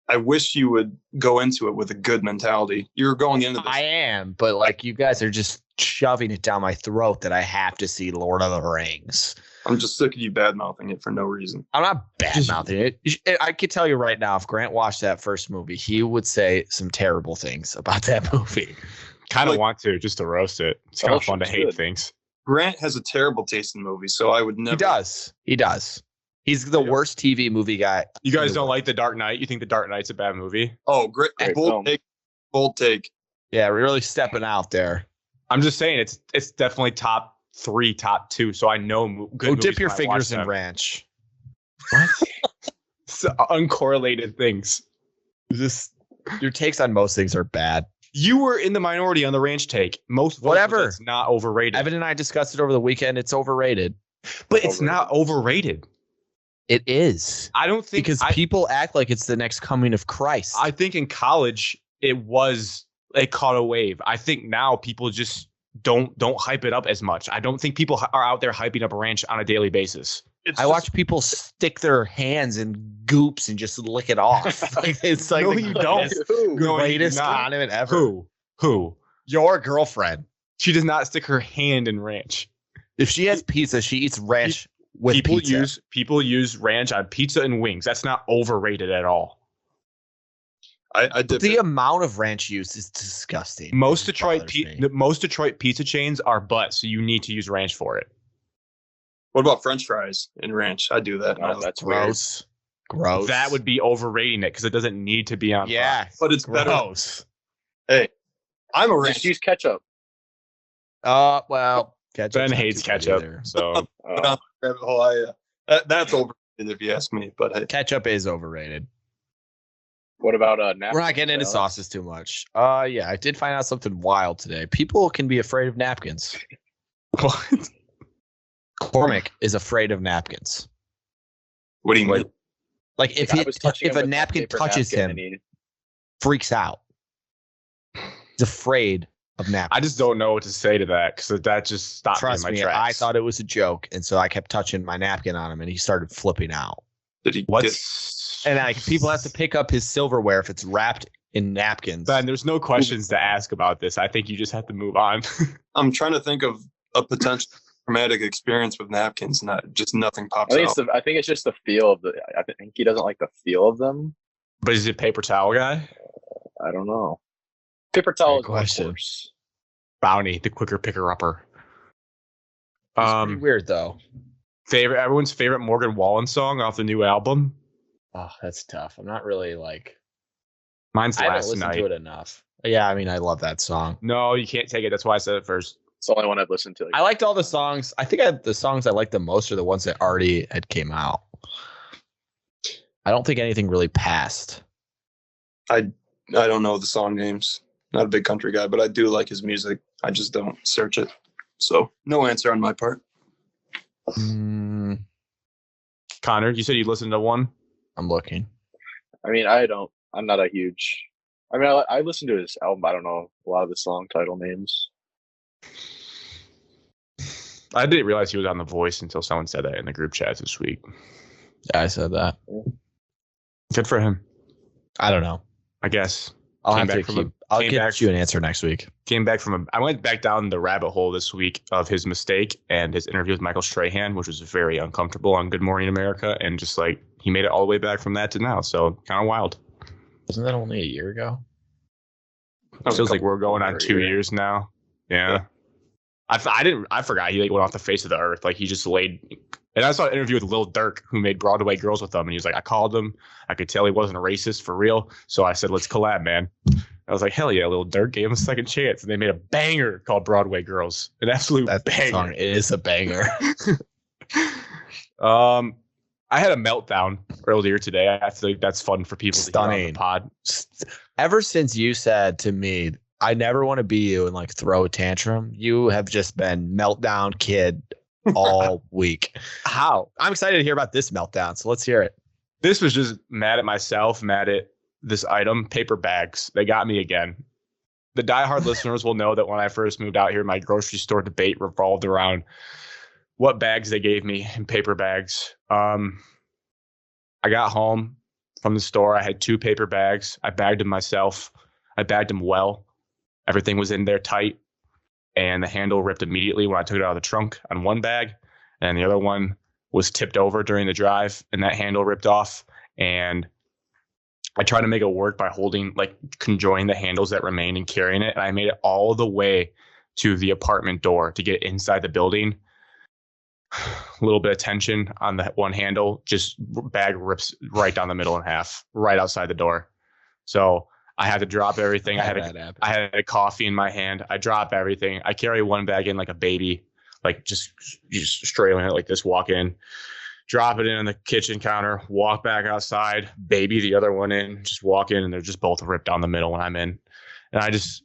I wish you would go into it with a good mentality. You're going into this. I am, but like you guys are just shoving it down my throat that I have to see Lord of the Rings. I'm just sick of you bad mouthing it for no reason. I'm not bad mouthing it. I could tell you right now, if Grant watched that first movie, he would say some terrible things about that movie. Kind of Like- want to just to roast it. It's kind of fun to hate things. Grant has a terrible taste in movies, so I would never. He does. He's the worst TV movie guy. You guys don't like The Dark Knight? You think The Dark Knight's a bad movie? Oh, great. Great Bold film. take. Bold take. Yeah, we're really stepping out there. I'm just saying it's definitely top 3, top 2. So I know good Go movies dip your when I watch fingers in them. ranch. What? It's uncorrelated things. Just your takes on most things are bad. You were in the minority on the ranch take. Most folks Whatever. said it's not overrated. Evan and I discussed it over the weekend. It's overrated. But it's not overrated. It is. I don't think Because people act like it's the next coming of Christ. I think in college it caught a wave. I think now people just don't hype it up as much. I don't think people are out there hyping up ranch on a daily basis. I watch people stick their hands in goops and just lick it off. Like it's like No, the you don't. greatest not. condiment ever. Who? Your girlfriend. She does not stick her hand in ranch. If she has pizza, she eats ranch with People pizza. use ranch on pizza and wings. That's not overrated at all. I did. The amount of ranch use is disgusting. Most It bothers me. most Detroit pizza chains are butt, so you need to use ranch for it. What about French fries and ranch? I do that. No, that's weird. Gross. That would be overrating it because it doesn't need to be on. Yeah, but it's better. gross. Hey, I'm a Just ranch. use ketchup. Well, Ben hates ketchup, so Rabbit hole, that's overrated if you ask me. But hey, ketchup is overrated. What about napkins? We're not getting into Alex? sauces too much. Yeah, I did find out something wild today. People can be afraid of napkins. what? Cormac is afraid of napkins. what do you mean? Like if I was touching if him a with my napkin paper touches napkin him, and he- freaks out. He's afraid of napkins. I just don't know what to say to that because that just stopped Trust me in my me, tracks. I thought it was a joke, and so I kept touching my napkin on him, and he started flipping out. Did he? What's And like people have to pick up his silverware if it's wrapped in napkins. Ben? There's no questions to ask about this. I think you just have to move on. I'm trying to think of a potential traumatic experience with napkins. Just nothing pops out. I think it's just the feel of the. I think he doesn't like the feel of them. But is it paper towel guy? I don't know. Paper towel is Good one question. course. Bounty, the quicker picker upper. It's pretty weird though. Everyone's favorite Morgan Wallen song off the new album. Oh, that's tough. I'm not really like. Mine's I haven't Last listened Night. to it enough. Yeah, I mean, I love that song. No, you can't take it. That's why I said it first. It's the only one I've listened to. I liked all the songs. I think the songs I liked the most are the ones that already had came out. I don't think anything really passed. I don't know the song names. Not a big country guy, but I do like his music. I just don't search it. So no answer on my part. Mm, Connor, you said you listened to one. I'm looking. I mean, I'm not a huge. I mean, I listened to his album. I don't know a lot of the song title names. I didn't realize he was on The Voice until someone said that in the group chat this week. Yeah, I said that. Good for him, I don't know. I guess. I'll Came have to back from a- keep. I'll came get back- you an answer next week. Came back from I went back down the rabbit hole this week of his mistake and his interview with Michael Strahan, which was very uncomfortable on Good Morning America, and just like he made it all the way back from that to now. So kind of wild. Wasn't that only a year ago? Feels like we're going on 2 years now. Yeah. I forgot he like went off the face of the earth. Like he just laid. And I saw an interview with Lil Durk, who made Broadway Girls with him, and he was like, I called him. I could tell he wasn't a racist for real. So I said, let's collab, man. I was like, hell yeah, Lil Durk gave him a second chance. And they made a banger called Broadway Girls. An absolute That banger. song is a banger. I had a meltdown earlier today. I feel like that's fun for people to hear on the pod. Ever since you said to me, I never want to be you and like throw a tantrum, you have just been meltdown kid all week. How? I'm excited to hear about this meltdown. So let's hear it. This was just mad at myself, mad at this item, paper bags. They got me again. The diehard listeners will know that when I first moved out here, my grocery store debate revolved around what bags they gave me in paper bags. I got home from the store. I had 2 paper bags. I bagged them myself. I bagged them well. Everything was in there tight. And the handle ripped immediately when I took it out of the trunk on one bag. And the other one was tipped over during the drive, and that handle ripped off. And I tried to make it work by conjoining the handles that remained and carrying it. And I made it all the way to the apartment door to get inside the building. A little bit of tension on the one handle, just bag rips right down the middle in half, right outside the door. So I had to drop everything. I had a coffee in my hand. I drop everything. I carry one bag in like a baby, like just strailing it like this, walk in, drop it in on the kitchen counter, walk back outside, baby the other one in, just walk in, and they're just both ripped down the middle when I'm in. And I was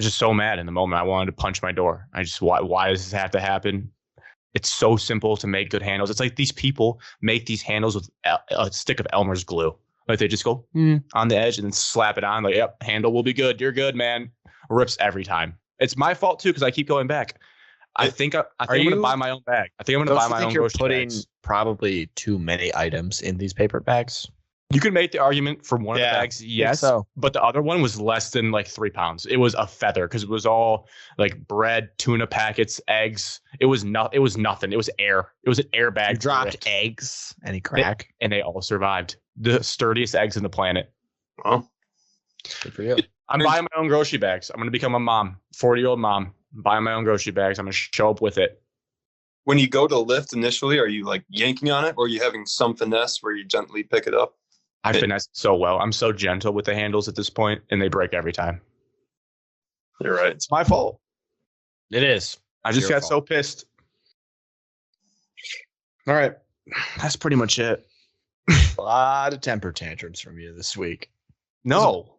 just so mad in the moment. I wanted to punch my door. Why does this have to happen? It's so simple to make good handles. It's like these people make these handles with a stick of Elmer's glue. Like they just go on the edge and then slap it on. Like, yep, handle will be good. You're good, man. Rips every time. It's my fault too because I keep going back. I think I'm going to buy my own bag. I think I'm going to buy my own. You're putting probably too many items in these paper bags. You can make the argument for one of the bags, yes, but the other one was less than like 3 pounds. It was a feather because it was all like bread, tuna packets, eggs. It was nothing. It was air. It was an air bag. You dropped eggs. Any crack? And they all survived. The sturdiest eggs in the planet. Well, good for you. I'm buying my own grocery bags. I'm going to become a mom, 40-year-old mom. I'm buying my own grocery bags. I'm going to show up with it. When you go to lift initially, are you like yanking on it, or are you having some finesse where you gently pick it up? I finesse so well. I'm so gentle with the handles at this point, and they break every time. You're right. It's my fault. It is. I just got so pissed. All right. That's pretty much it. A lot of temper tantrums from you this week. No.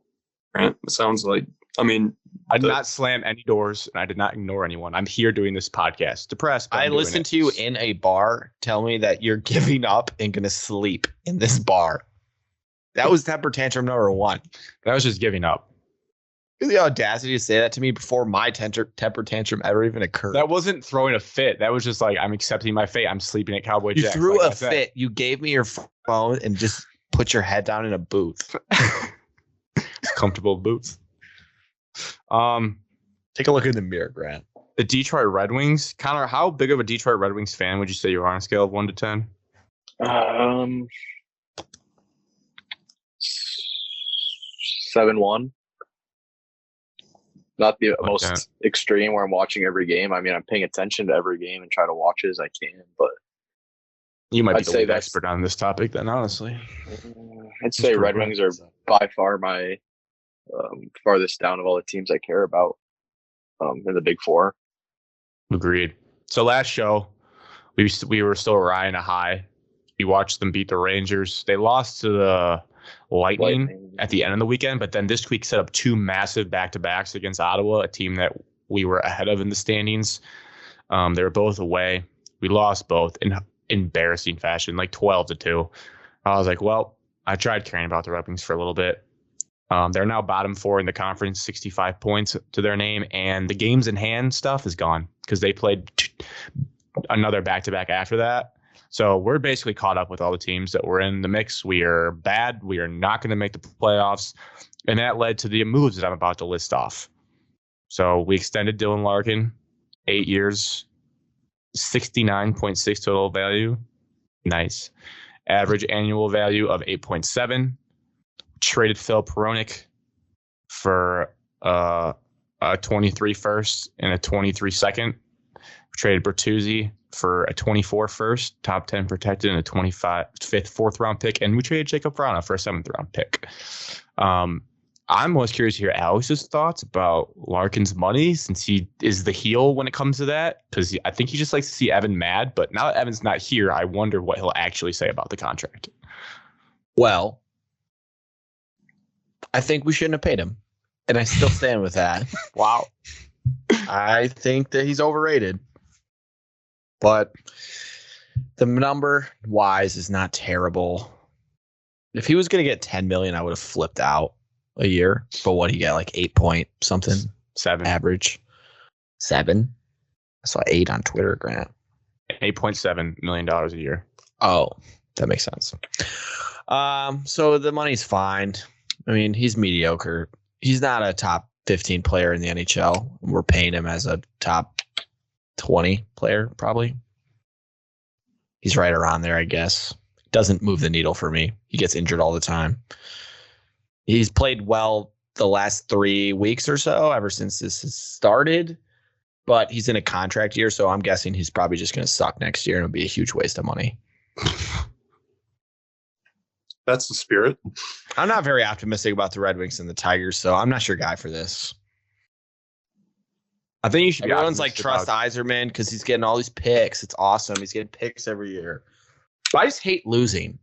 It sounds like, I mean, I did not slam any doors, and I did not ignore anyone. I'm here doing this podcast. Depressed. I listened to you in a bar tell me that you're giving up and going to sleep in this bar. That was temper tantrum number 1. That was just giving up. The audacity to say that to me before my temper tantrum ever even occurred. That wasn't throwing a fit. That was just like, I'm accepting my fate. I'm sleeping at Cowboy Jack's. You threw a fit. You gave me your phone and just put your head down in a booth. Comfortable boots. Take a look in the mirror, Grant. The Detroit Red Wings. Connor, how big of a Detroit Red Wings fan would you say you are on a scale of 1 to 10? 7-1. Not the most extreme where I'm watching every game. I mean, I'm paying attention to every game and try to watch it as I can, but you might be the lead expert on this topic then, honestly. I'd say Red Wings are by far my farthest down of all the teams I care about in the Big Four. Agreed. So last show, we were still riding a high. We watched them beat the Rangers. They lost to the Lightning at the end of the weekend, but then this week set up 2 massive back-to-backs against Ottawa, a team that we were ahead of in the standings. They were both away. We lost both in embarrassing fashion, like 12-2. I was like, well, I tried caring about the Red Wings for a little bit. They're now bottom 4 in the conference, 65 points to their name, and the games in hand stuff is gone because they played another back-to-back after that. So we're basically caught up with all the teams that were in the mix. We are bad. We are not going to make the playoffs. And that led to the moves that I'm about to list off. So we extended Dylan Larkin, 8 years, 69.6 total value. Nice. Average annual value of 8.7. Traded Phil Peronic for a 23 first and a 23 second. Traded Bertuzzi for a 24 first, top 10 protected, and a 25 fifth, 4th round pick. And we traded Jacob Vrana for a 7th round pick. I'm most curious to hear Alex's thoughts about Larkin's money since he is the heel when it comes to that. Because I think he just likes to see Evan mad. But now that Evan's not here, I wonder what he'll actually say about the contract. Well, I think we shouldn't have paid him. And I still stand with that. Wow. I think that he's overrated. But the number wise is not terrible. If he was going to get $10 million, I would have flipped out a year. But what he got, like 8 point something? 7. Average. 7? I saw 8 on Twitter, Grant. $8.7 million a year. Oh, that makes sense. So the money's fine. I mean, he's mediocre. He's not a top 15 player in the NHL. We're paying him as a top 20 player, probably. He's right around there, I guess. Doesn't move the needle for me. He gets injured all the time. He's played well the last 3 weeks or so, ever since this has started. But he's in a contract year, so I'm guessing he's probably just going to suck next year, and it'll be a huge waste of money. That's the spirit. I'm not very optimistic about the Red Wings and the Tigers, so I'm not your guy for this. I think you should Everyone's like, trust Yzerman because he's getting all these picks. It's awesome. He's getting picks every year. But I just hate losing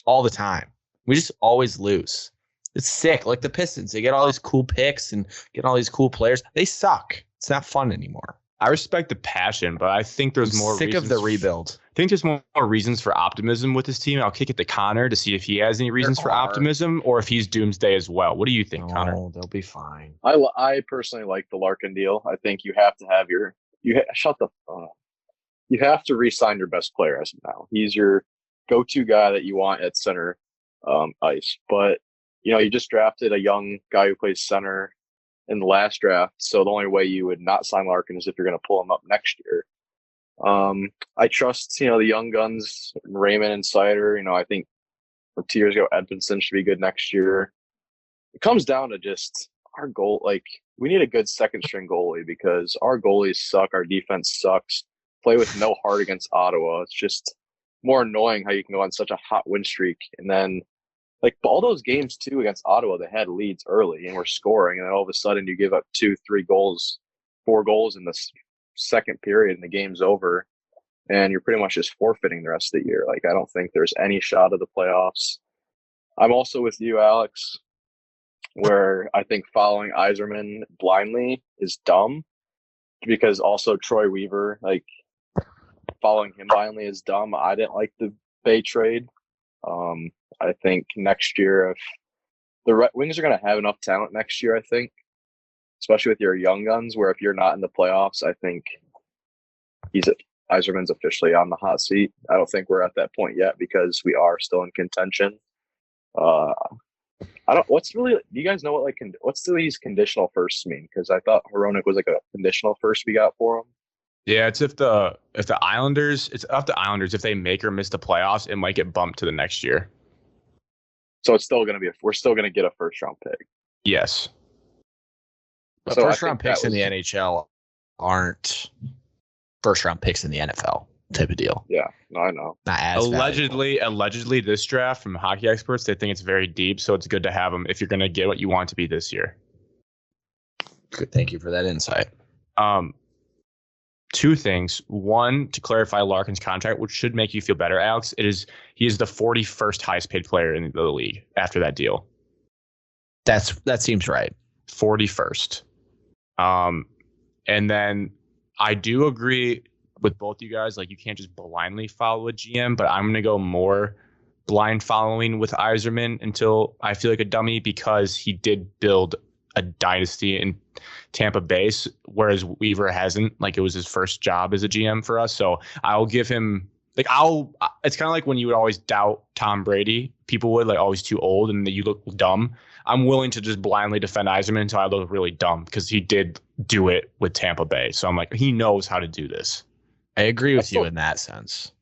all the time. We just always lose. It's sick. Like the Pistons, they get all these cool picks and get all these cool players. They suck. It's not fun anymore. I respect the passion, but I think there's more sick of the rebuild. I think there's more reasons for optimism with this team. I'll kick it to Connor to see if he has any reasons for optimism or if he's doomsday as well. What do you think, Connor? Oh, they'll be fine. I personally like the Larkin deal. I think you have to have you have to re-sign your best player as of now. He's your go-to guy that you want at center ice. But you just drafted a young guy who plays center in the last draft. So the only way you would not sign Larkin is if you're going to pull him up next year. I trust, the young guns, Raymond and Sider. I think from 2 years ago, Edmondson should be good next year. It comes down to just our goal. Like, we need a good second string goalie because our goalies suck. Our defense sucks. Play with no heart against Ottawa. It's just more annoying how you can go on such a hot win streak and then, like, all those games too against Ottawa, they had leads early and we're scoring, and then all of a sudden you give up 2-3 goals, 4 goals in the second period, and the game's over, and you're pretty much just forfeiting the rest of the year. Like, I don't think there's any shot of the playoffs. I'm also with you, Alex, where I think following Yzerman blindly is dumb, because also Troy Weaver, like, following him blindly is dumb. I didn't like the Bay trade. I think next year, if the Red Wings are going to have enough talent next year, I think, especially with your young guns, where if you're not in the playoffs, I think Yzerman's officially on the hot seat. I don't think we're at that point yet because we are still in contention. Do you guys know what's these conditional firsts mean? Because I thought Hronek was like a conditional first we got for him. Yeah, it's if the Islanders, it's up to Islanders. If they make or miss the playoffs, it might get bumped to the next year. So it's still going to we're still going to get a first round pick. Yes. But so first round picks in the NHL aren't first round picks in the NFL type of deal. Yeah, no, I know. Not as allegedly this draft from hockey experts, they think it's very deep, so it's good to have them if you're going to get what you want to be this year. Good. Thank you for that insight. 2 things. One, to clarify Larkin's contract, which should make you feel better, Alex, he is the 41st highest paid player in the league after that deal. That seems right. 41st. And then I do agree with both you guys. Like, you can't just blindly follow a GM, but I'm going to go more blind following with Yzerman until I feel like a dummy, because he did build a dynasty in Tampa Bay, whereas Weaver hasn't. Like, it was his first job as a GM for us. So I'll give him, like, it's kind of like when you would always doubt Tom Brady. People would, like, always too old and you look dumb. I'm willing to just blindly defend Yzerman until I look really dumb, because he did do it with Tampa Bay. So I'm like, he knows how to do this. I agree with you in that sense.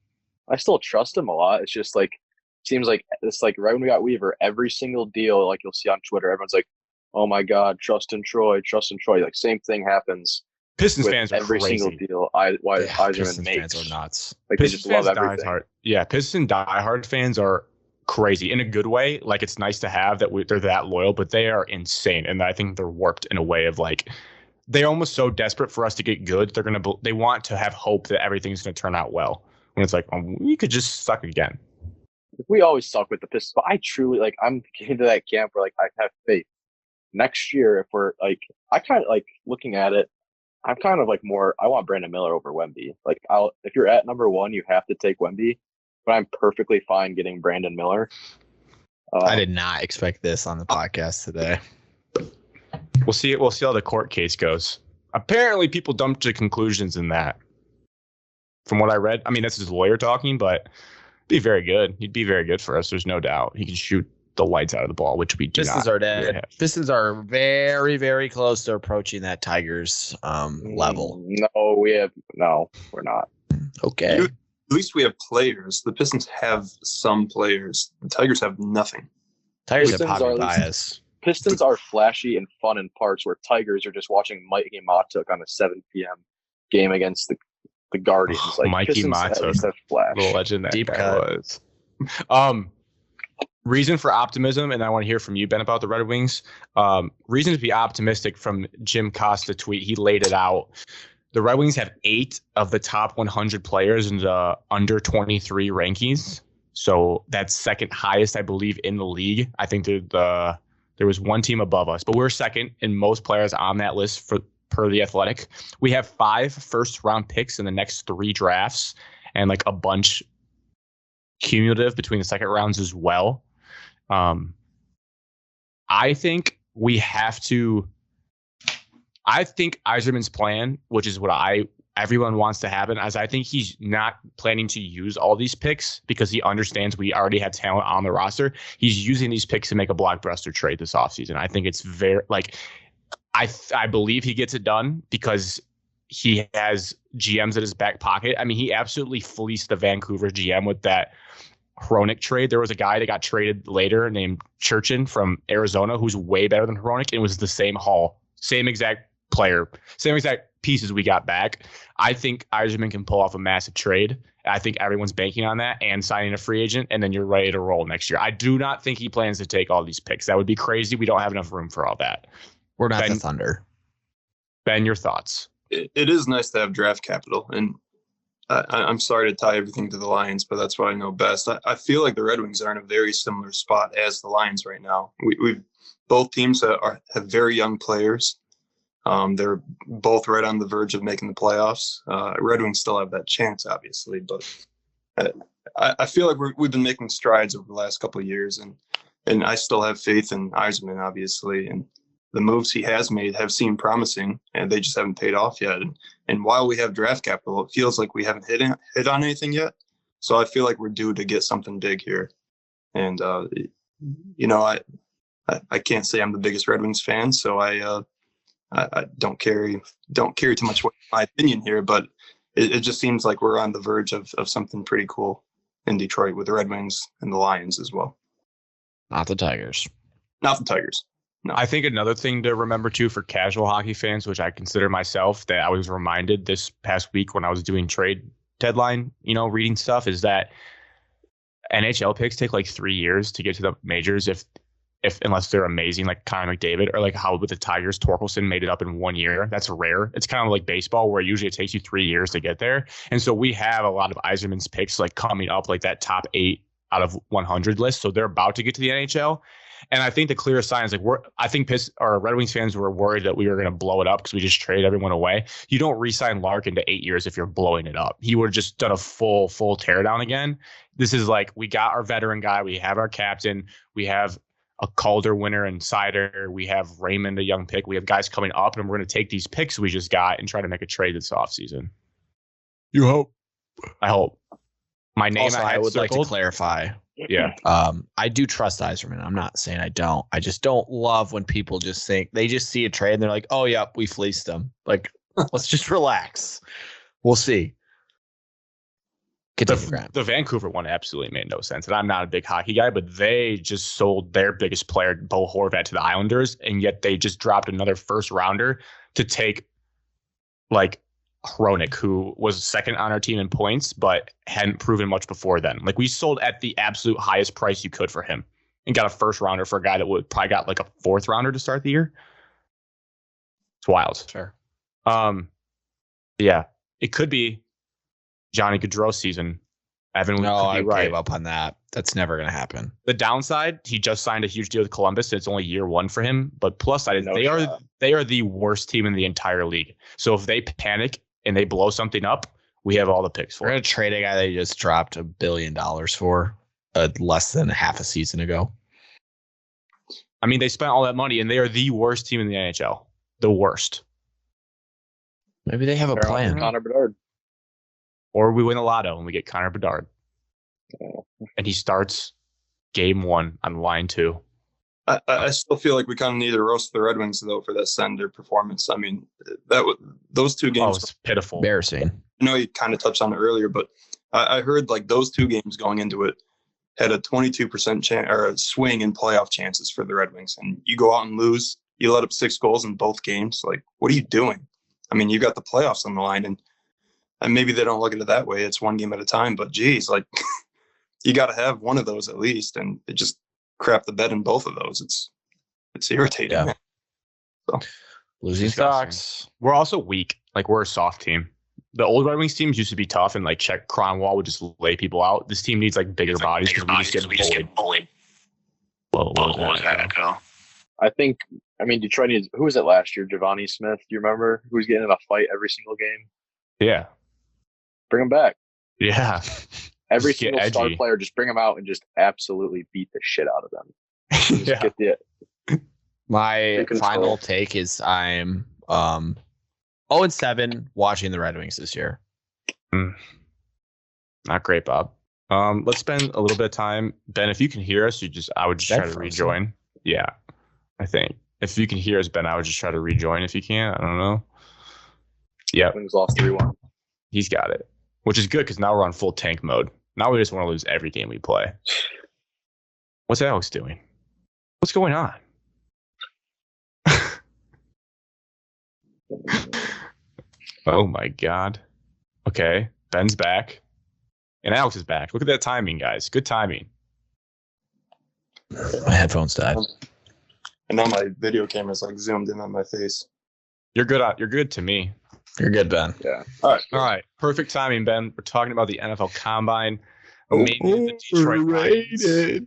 I still trust him a lot. It's just like, seems like it's like right when we got Weaver, every single deal, like you'll see on Twitter, everyone's like, oh my God, trust in Troy. Like, same thing happens. Pistons fans are every crazy. single deal. Yzerman makes. Fans are nuts. Like, Pistons they just love fans everything. Pistons diehard fans are crazy in a good way. Like, it's nice to have that they're that loyal, but they are insane. And I think they're warped in a way of like, they're almost so desperate for us to get good. They want to have hope that everything's going to turn out well. When it's like, we could just suck again. We always suck with the Pistons, but I truly like. I'm getting to that camp where like I have faith. Next year, if we're like, I kind of like looking at it. I'm kind of like more. I want Brandon Miller over Wemby. Like, if you're at number one, you have to take Wemby. But I'm perfectly fine getting Brandon Miller. I did not expect this on the podcast today. We'll see it. We'll see how the court case goes. Apparently, people dumped to conclusions in that. From what I read, I mean, that's his lawyer talking, but be very good. He'd be very good for us. There's no doubt. He can shoot the lights out of the ball, which we do Pistons not. Are dead. Really Pistons are very, very close to approaching that Tigers level. No, we're not. Okay. At least we have players. The Pistons have some players. The Tigers have nothing. Tigers have Javi Baez. Pistons are flashy and fun in parts, where Tigers are just watching Mikey Matuk on a 7 p.m. game against the Guardians. Like, Mikey Matuk, the legend that deep guy was. Reason for optimism, and I want to hear from you, Ben, about the Red Wings. Reason to be optimistic from Jim Costa tweet. He laid it out. The Red Wings have 8 of the top 100 players in the under 23 rankings. So that's second highest, I believe, in the league. I think there was one team above us, but we're second in most players on that list per The Athletic. We have 5 first-round picks in the next 3 drafts, and like a bunch cumulative between the second rounds as well. I think we have to. I think Yzerman's plan, which is what everyone wants to happen, as I think he's not planning to use all these picks because he understands we already have talent on the roster. He's using these picks to make a blockbuster trade this offseason. I think it's very I believe he gets it done because he has GMs in his back pocket. I mean, he absolutely fleeced the Vancouver GM with that Hronek trade. There was a guy that got traded later named Churchin from Arizona who's way better than Hronek. It was the same haul, same exact player, same exact pieces we got back. I think Yzerman can pull off a massive trade. I think everyone's banking on that and signing a free agent, and then you're ready to roll next year. I do not think he plans to take all these picks. That would be crazy. We don't have enough room for all that. We're not the Thunder. Ben, your thoughts? It is nice to have draft capital, and I'm sorry to tie everything to the Lions, but that's what I know best. I feel like the Red Wings are in a very similar spot as the Lions right now. We've both teams have very young players. They're both right on the verge of making the playoffs. Red Wings still have that chance, obviously, but I feel like we've been making strides over the last couple of years, and I still have faith in Yzerman, obviously, and the moves he has made have seemed promising, and they just haven't paid off yet. And while we have draft capital, it feels like we haven't hit on anything yet. So I feel like we're due to get something big here. And I can't say I'm the biggest Red Wings fan, so I don't carry too much weight in my opinion here, but it just seems like we're on the verge of something pretty cool in Detroit with the Red Wings and the Lions as well. Not the Tigers. Not the Tigers. No. I think another thing to remember too for casual hockey fans, which I consider myself, that I was reminded this past week when I was doing trade deadline, reading stuff, is that NHL picks take like 3 years to get to the majors if unless they're amazing, like Connor McDavid, or like how with the Tigers, Torkelson made it up in 1 year. That's rare. It's kind of like baseball where usually it takes you 3 years to get there. And so we have a lot of Yzerman's picks like coming up, like that top 8 out of 100 list. So they're about to get to the NHL. And I think the clearest sign is I think Red Wings fans were worried that we were going to blow it up because we just traded everyone away. You don't re-sign Larkin to 8 years if you're blowing it up. He would have just done a full teardown again. This is like, we got our veteran guy. We have our captain. We have a Calder winner and Sider. We have Raymond, a young pick. We have guys coming up, and we're going to take these picks we just got and try to make a trade this offseason. You hope. I hope. My name also, I would like to clarify. Yeah. I do trust Yzerman. I'm not saying I don't. I just don't love when people just think they just see a trade and they're like, oh, yeah, we fleeced them. Like, let's just relax. We'll see. The Vancouver one absolutely made no sense. And I'm not a big hockey guy, but they just sold their biggest player, Bo Horvat, to the Islanders. And yet they just dropped another first rounder to take like Hronik, who was second on our team in points, but hadn't proven much before then. Like, we sold at the absolute highest price you could for him and got a first rounder for a guy that would probably got like a fourth rounder to start the year. It's wild. Sure. Yeah, it could be Johnny Gaudreau season. Evan, No, I right. gave up on that. That's never going to happen. The downside, he just signed a huge deal with Columbus, and it's only year one for him. But plus side is No they shot. are the worst team in the entire league. So if they panic and they blow something up, we have all the picks We're for going it. to trade a guy they just dropped $1 billion for less than half a season ago. I mean, they spent all that money, and they are the worst team in the NHL. The worst. Maybe they have a plan. Connor Bedard. Or we win the lotto and we get Connor Bedard. And he starts game 1 on line 2. I still feel like we kind of need to roast the Red Wings, though, for that Sender performance. I mean, those two Oh, games. it's pitiful. Embarrassing. I know you kind of touched on it earlier, but I heard like those two games going into it had a 22% chance or a swing in playoff chances for the Red Wings. And you go out and lose, you let up 6 goals in both games. Like, what are you doing? I mean, you got the playoffs on the line, and maybe they don't look at it that way. It's one game at a time, but geez, like you got to have one of those at least. And it just crap the bed in both of those. It's irritating. Yeah. Man. So Losing Disgusting. sucks. We're also weak. Like, we're a soft team. The old Red Wings teams used to be tough, and like Czech Kronwall would just lay people out. This team needs like bigger bodies because we just get bullied. Whoa, what was that echo? I think, Detroit needs, who was it last year? Giovanni Smith, do you remember? Who was getting in a fight every single game? Yeah. Bring him back. Yeah. Every Just get single star edgy. player, just bring them out and just absolutely beat the shit out of them. Just Yeah. get the My Take control. final take is I'm 0-7 watching the Red Wings this year. Not great, Bob. Let's spend a little bit of time. Ben, if you can hear us, I would just That try to frozen. rejoin. Yeah, I think. If you can hear us, Ben, I would just try to rejoin if you can. I don't know. Yeah, Wings lost 3-1. he's got it, which is good because now we're on full tank mode. Now we just want to lose every game we play. What's Alex doing? What's going on? Oh my God. Okay, Ben's back. And Alex is back. Look at that timing, guys. Good timing. My headphones died. and now my video camera's like zoomed in on my face. You're good to me. You're good, Ben. Yeah. All right. Perfect timing, Ben. We're talking about the NFL Combine. Maybe the Detroit Lions.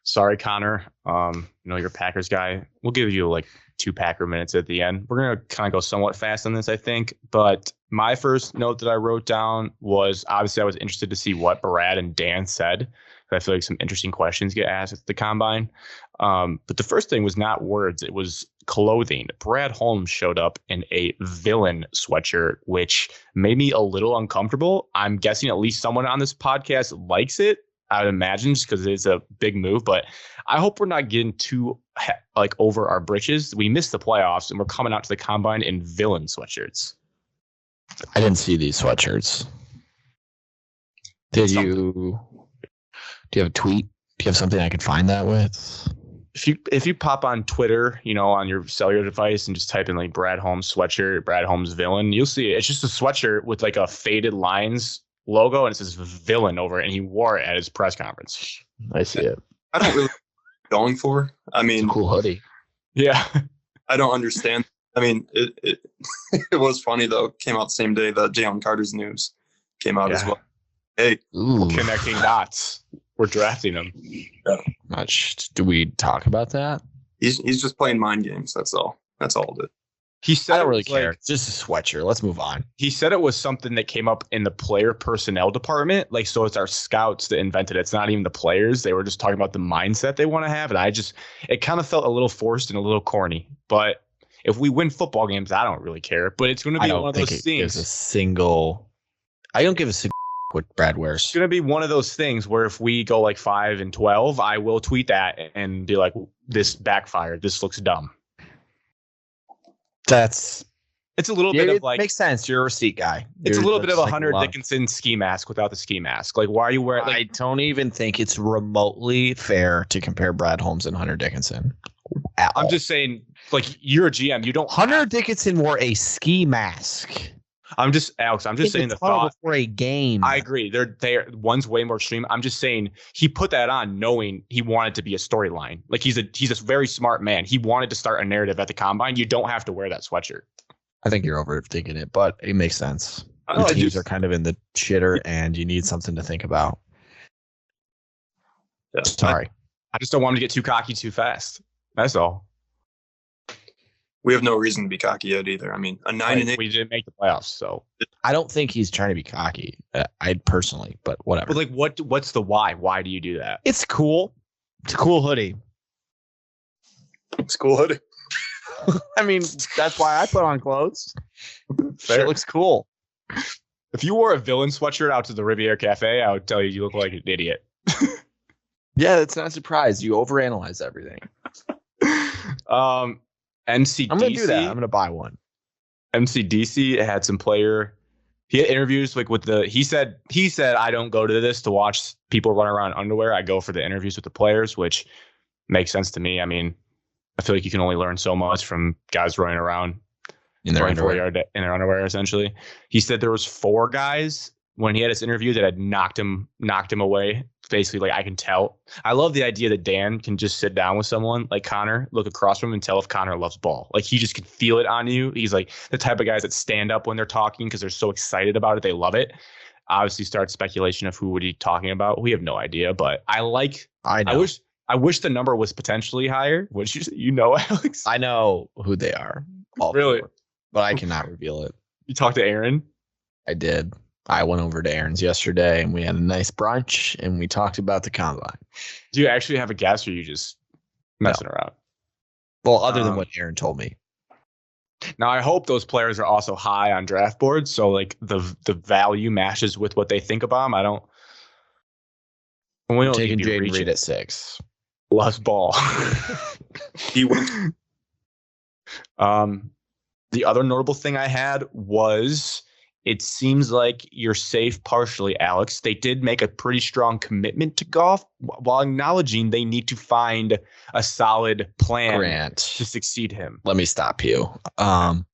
Sorry, Connor. You're a Packers guy. We'll give you like 2 Packer minutes at the end. We're going to kind of go somewhat fast on this, I think. But my first note that I wrote down was obviously I was interested to see what Brad and Dan said. I feel like some interesting questions get asked at the Combine. But the first thing was not words. It was clothing. Brad Holmes showed up in a villain sweatshirt, which made me a little uncomfortable. I'm guessing at least someone on this podcast likes it. I would imagine just because it's a big move, but I hope we're not getting too over our britches. We missed the playoffs and we're coming out to the Combine in villain sweatshirts. I didn't see these sweatshirts. Do you have a tweet? Do you have something I could find that with? If you pop on Twitter, on your cellular device and just type in like Brad Holmes sweatshirt, Brad Holmes villain, you'll see it. It's just a sweatshirt with like a faded lines logo and it says villain over it, and he wore it at his press conference. I see it. I don't really know what I'm going for. I mean, Cool hoodie. Yeah. I don't understand. I mean, it was funny though. It came out the same day that Jalen Carter's news came out as Yeah. well. Hey, Ooh. Connecting dots. We're drafting him. Much. Do we talk about that? he's just playing mind games. That's all. That's all of it. He said I don't it really was like- care. It's just a sweatshirt. Let's move on. He said it was something that came up in the player personnel department. Like, so it's our scouts that invented it. It's not even the players. They were just talking about the mindset they want to have. And it kind of felt a little forced and a little corny. But if we win football games, I don't really care. But it's going to I be don't one of think those it gives things. a single. I don't give a single what Brad wears. It's going to be one of those things where if we go like 5-12, I will tweet that and be like, this backfired. This looks dumb. It's a little bit it of like, makes sense. You're a receipt guy. it's a little bit of a That's like Hunter lot. Dickinson ski mask without the ski mask. Like, why are you wearing? I don't even think it's remotely fair to compare Brad Holmes and Hunter Dickinson. At I'm all. just saying, like, you're a GM. You don't. Hunter Dickinson wore a ski mask. I'm just saying the thought before a game. I agree. They're one's way more extreme. I'm just saying he put that on knowing he wanted to be a storyline. Like he's a very smart man. He wanted to start a narrative at the combine. You don't have to wear that sweatshirt. I think you're overthinking it, but it makes sense. I The teams are kind of in the shitter, and you need something to think about. Yeah. Sorry. I just don't want him to get too cocky too fast. That's all. We have no reason to be cocky yet either. I mean, a 9-8. We didn't make the playoffs, so I don't think he's trying to be cocky. I personally, but whatever. but like, what's the why? Why do you do that? It's cool. It's a cool hoodie. It's cool hoodie. I mean, that's why I put on clothes. Fair. It looks cool. If you wore a villain sweatshirt out to the Riviera Cafe, I would tell you look like an idiot. Yeah, that's not a surprise. You overanalyze everything. MCDC. I'm gonna do that. I'm gonna buy one. MCDC had some player. He had interviews like with the. He said I don't go to this to watch people run around in underwear. I go for the interviews with the players, which makes sense to me. I mean, I feel like you can only learn so much from guys running around In their running 40 underwear. yard in their underwear. Essentially, he said there was 4 guys when he had his interview that had knocked him away. Basically, like I can tell. I love the idea that Dan can just sit down with someone like Connor, look across from him, and tell if Connor loves ball. Like he just can feel it on you. He's like the type of guys that stand up when they're talking because they're so excited about it. They love it. Obviously, starts speculation of who would he talking about. We have no idea, but I know. I wish the number was potentially higher. Which you know, Alex. I know who they are. All Really? 4, but I cannot reveal it. You talked to Aaron. I did. I went over to Aaron's yesterday, and we had a nice brunch, and we talked about the combine. Do you actually have a guess, or are you just messing around? Well, other than what Aaron told me. Now, I hope those players are also high on draft boards, so like the value matches with what they think about them. We don't Taking need to be Jaden reaching. Reed at 6. Loves ball. He went. The other notable thing I had was it seems like you're safe partially, Alex. They did make a pretty strong commitment to golf while acknowledging they need to find a solid plan Grant, to succeed him. let me stop you. I'm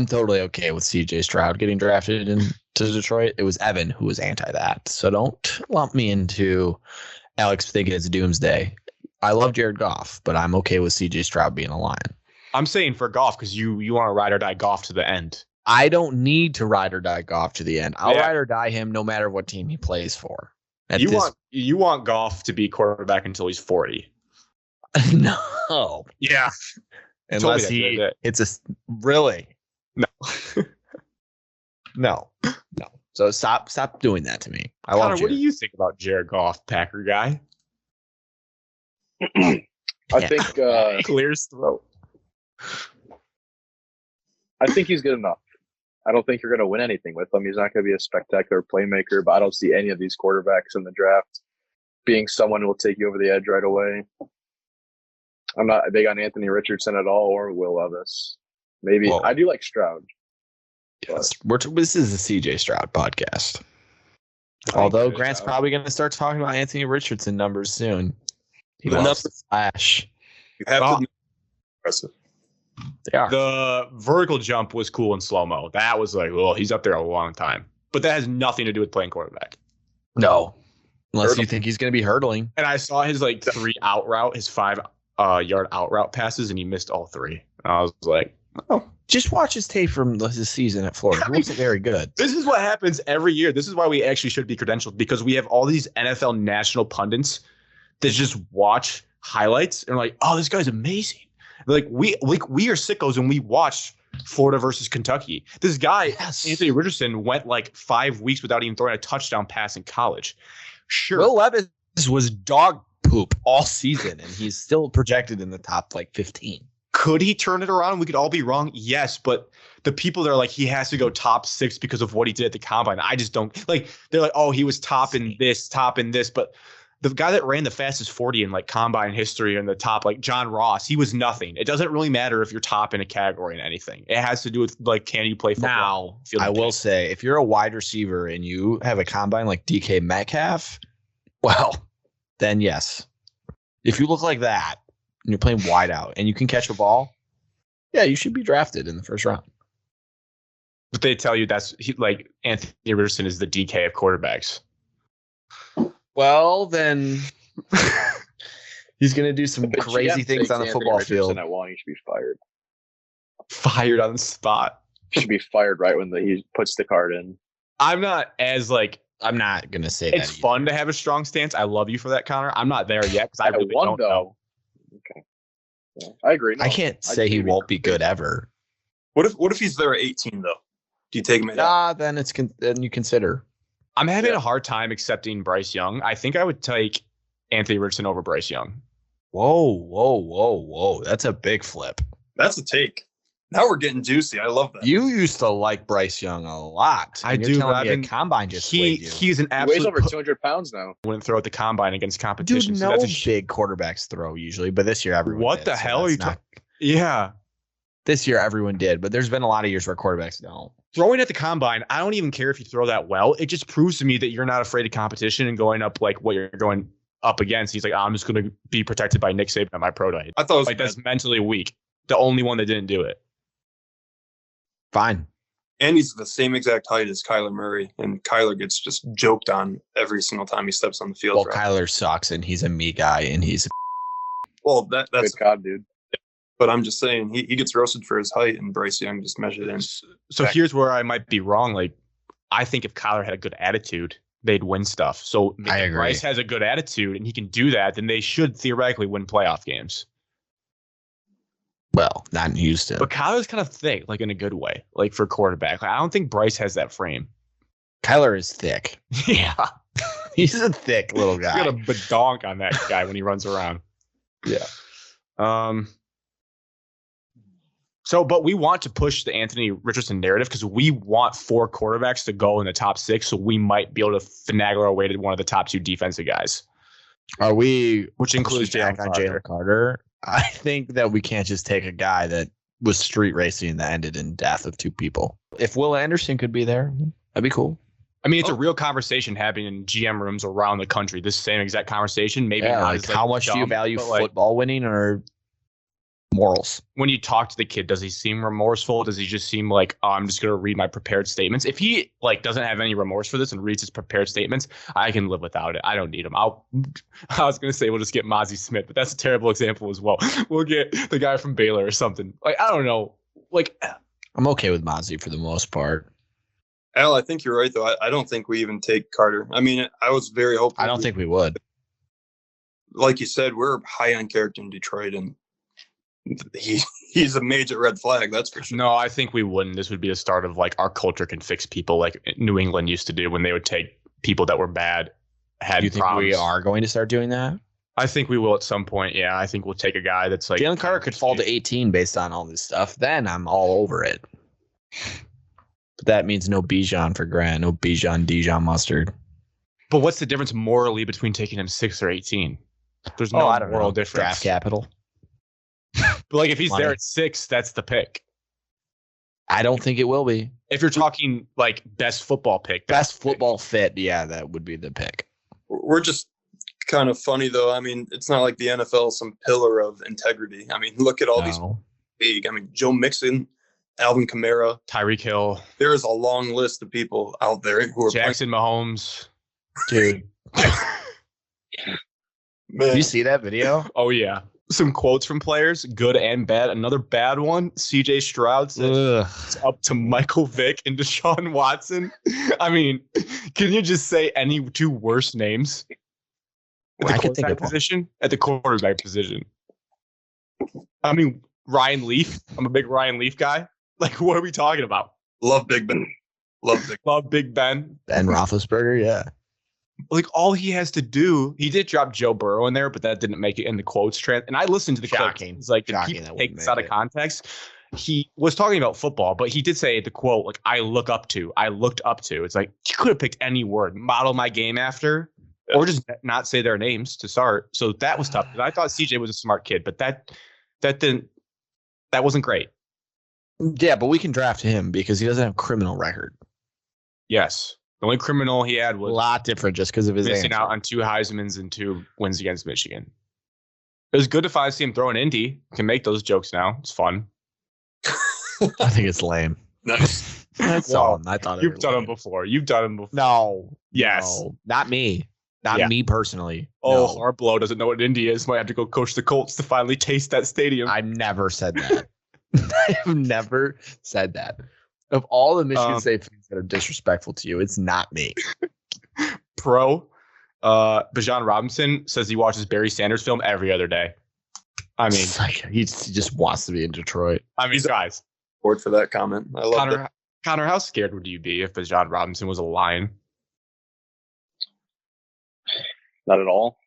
totally okay with CJ Stroud getting drafted into Detroit. It was Evan who was anti that. So don't lump me into Alex thinking it's doomsday. I love Jared Goff, but I'm okay with CJ Stroud being a Lion. I'm saying for golf because you want to ride or die golf to the end. I don't need to ride or die Goff to the end. I'll Yeah. ride or die him no matter what team he plays for. You want golf to be quarterback until he's 40. No. Yeah. Unless it's a really No. no. So stop doing that to me. I Connor, love what Jared. do you think about Jared Goff, Packer guy? I think Clears throat. I think he's good enough. I don't think you're going to win anything with him. He's not going to be a spectacular playmaker, but I don't see any of these quarterbacks in the draft being someone who will take you over the edge right away. I'm not big on Anthony Richardson at all or Will Levis. Maybe Well, I do like Stroud. Yes. This is a CJ Stroud podcast. Although Grant's probably going to start talking about Anthony Richardson numbers soon. He wants to flash. You have to be impressive. They are. The vertical jump was cool in slow-mo. That was like, well, he's up there a long time. But that has nothing to do with playing quarterback. No. Unless Hurdle. you think he's going to be hurdling. And I saw his like 3 out route, his 5-yard out route passes, and he missed all 3. And I was like, oh. Just watch his tape from his season at Florida. He wasn't very good. This is what happens every year. This is why we actually should be credentialed, because we have all these NFL national pundits that just watch highlights and are like, oh, this guy's amazing. Like we are sickos and we watch Florida versus Kentucky. This guy, Yes. Anthony Richardson, went like 5 weeks without even throwing a touchdown pass in college. Sure. Will Levis was dog poop all season, and he's still projected in the top like 15. Could he turn it around? We could all be wrong. Yes, but the people that are like, he has to go top 6 because of what he did at the combine. I just don't like, they're like, oh, he was top in this. But the guy that ran the fastest 40 in like combine history in the top, like John Ross, he was nothing. It doesn't really matter if you're top in a category in anything. It has to do with like, can you play football? Now, I will say, if you're a wide receiver and you have a combine like DK Metcalf, well, then yes. If you look like that and you're playing wide out and you can catch a ball, yeah, you should be drafted in the first round. But they tell you like Anthony Richardson is the DK of quarterbacks. Well, then he's going to do some If a crazy GM things takes on the Anthony football Richardson field. at 1, he should be fired. Fired on the spot. He should be fired right when he puts the card in. I'm not as like. I'm not going to say It's that. fun to have a strong stance. I love you for that, Connor. I'm not there yet because I At really 1, don't though. know. Okay. Yeah, I agree. No, I can't say he won't be good ever. What if he's there at 18 though? Do you take him at? Then then you consider. I'm having a hard time accepting Bryce Young. I think I would take Anthony Richardson over Bryce Young. Whoa. That's a big flip. That's a take. Now we're getting juicy. I love that. You used to like Bryce Young a lot. I and do, You're but telling me a combine just swayed you. he's an He weighs absolute. over 200 pounds now. Wouldn't throw at the combine against competition. Dude, so no that's big quarterbacks throw usually, but this year everyone What did, the so hell are that's you not- talking? Yeah. This year everyone did, but there's been a lot of years where quarterbacks don't. Throwing at the combine, I don't even care if you throw that well. It just proves to me that you're not afraid of competition and going up like what you're going up against. He's like, I'm just going to be protected by Nick Saban at my pro day. I thought it was Like, that's mentally weak. The only one that didn't do it. Fine. and he's the same exact height as Kyler Murray, and Kyler gets just joked on every single time he steps on the field. Well, Kyler sucks, and he's a me guy, and he's Well, that's Good God, dude. but I'm just saying he gets roasted for his height, and Bryce Young just measured in. So here's where I might be wrong. Like, I think if Kyler had a good attitude, they'd win stuff. So I if agree. Bryce has a good attitude and he can do that, then they should theoretically win playoff games. well, not in Houston. But Kyler's kind of thick, like in a good way, like for quarterback. Like, I don't think Bryce has that frame. Kyler is thick. Yeah. He's a thick little He's got guy. a badonk on that guy when he runs around. Yeah. So, but we want to push the Anthony Richardson narrative because we want 4 quarterbacks to go in the top 6. So we might be able to finagle our way to one of the top 2 defensive guys, Are we which includes back on Jalen Carter? I think that we can't just take a guy that was street racing that ended in death of 2 people. If Will Anderson could be there, that'd be cool. I mean, it's a real conversation happening in GM rooms around the country. This same exact conversation. Maybe Yeah, not like as, how much do you dumb, value but, like, football winning or morals? when you talk to the kid, does he seem remorseful? Does he just seem like, oh, I'm just going to read my prepared statements? If he like doesn't have any remorse for this and reads his prepared statements, I can live without it. I don't need him. I was going to say we'll just get Mozzie Smith, but that's a terrible example as well. We'll get the guy from Baylor or something. Like, I don't know. Like, I'm okay with Mozzie for the most part. Al, I think you're right though. I don't think we even take Carter. I mean, I was very hopeful. I don't think we would. Like you said, we're high on character in Detroit, and he's a major red flag. That's for sure. no, I think we wouldn't. This would be the start of like our culture can fix people like New England used to do when they would take people that were bad, had Do you think problems. we are going to start doing that? I think we will at some point. Yeah, I think we'll take a guy that's like Jalen Carter could fall to 18 based on all this stuff. Then I'm all over it. But that means no Bijan for Grant, no Dijon mustard. But what's the difference morally between taking him 6 or 18? There's Oh, no I don't moral know. difference. Draft capital. But like if he's Money. there at 6, that's the pick. I don't think it will be. If you're talking like best football pick, that's Best the pick. football fit, yeah, that would be the pick. We're just kind of funny though. I mean, it's not like the NFL is some pillar of integrity. I mean, look at all these No. big. I mean, Joe Mixon, Alvin Kamara. Tyreek Hill, There is a long list of people out there who are Jackson Mahomes. Dude, Man, did you see that video? Oh yeah. Some quotes from players, good and bad. Another bad one. CJ Stroud said Ugh. it's up to Michael Vick and Deshaun Watson. I mean, can you just say any 2 worse names? At the I could think quarterback of one. position? At the quarterback position. I mean, Ryan Leaf. I'm a big Ryan Leaf guy. Like, what are we talking about? love Big Ben. Love Big. Love Big Ben. Ben Roethlisberger, yeah. Like, all he has to do, he did drop Joe Burrow in there, but that didn't make it in the quotes. And I listened to the Shocking. clips. It's like, did Shocking people that take wouldn't this out make of it. context? He was talking about football, but he did say the quote, like, I looked up to. It's like, you could have picked any word, model my game after, or just not say their names to start. So that was tough. 'Cause I thought CJ was a smart kid, but that wasn't great. Yeah, but we can draft him because he doesn't have a criminal record. Yes. The only criminal he had A was lot different just because of his missing answer. out on 2 Heismans and 2 wins against Michigan. It was good to finally see him throw an Indy. Can make those jokes now. It's fun. I think it's lame. Nice. That's all. I thought you've done them before. You've done them before. No. Yes. No, not me. Not me personally. Oh, No. Harbaugh doesn't know what Indy is. Might have to go coach the Colts to finally taste that stadium. I've never said that. I've never said that. Of all the Michigan State fans that are disrespectful to you, it's not me. Bijan Robinson says he watches Barry Sanders film every other day. I mean, he just wants to be in Detroit. I mean, guys. Forward for that comment. I love it. Connor, how scared would you be if Bijan Robinson was a Lion? Not at all.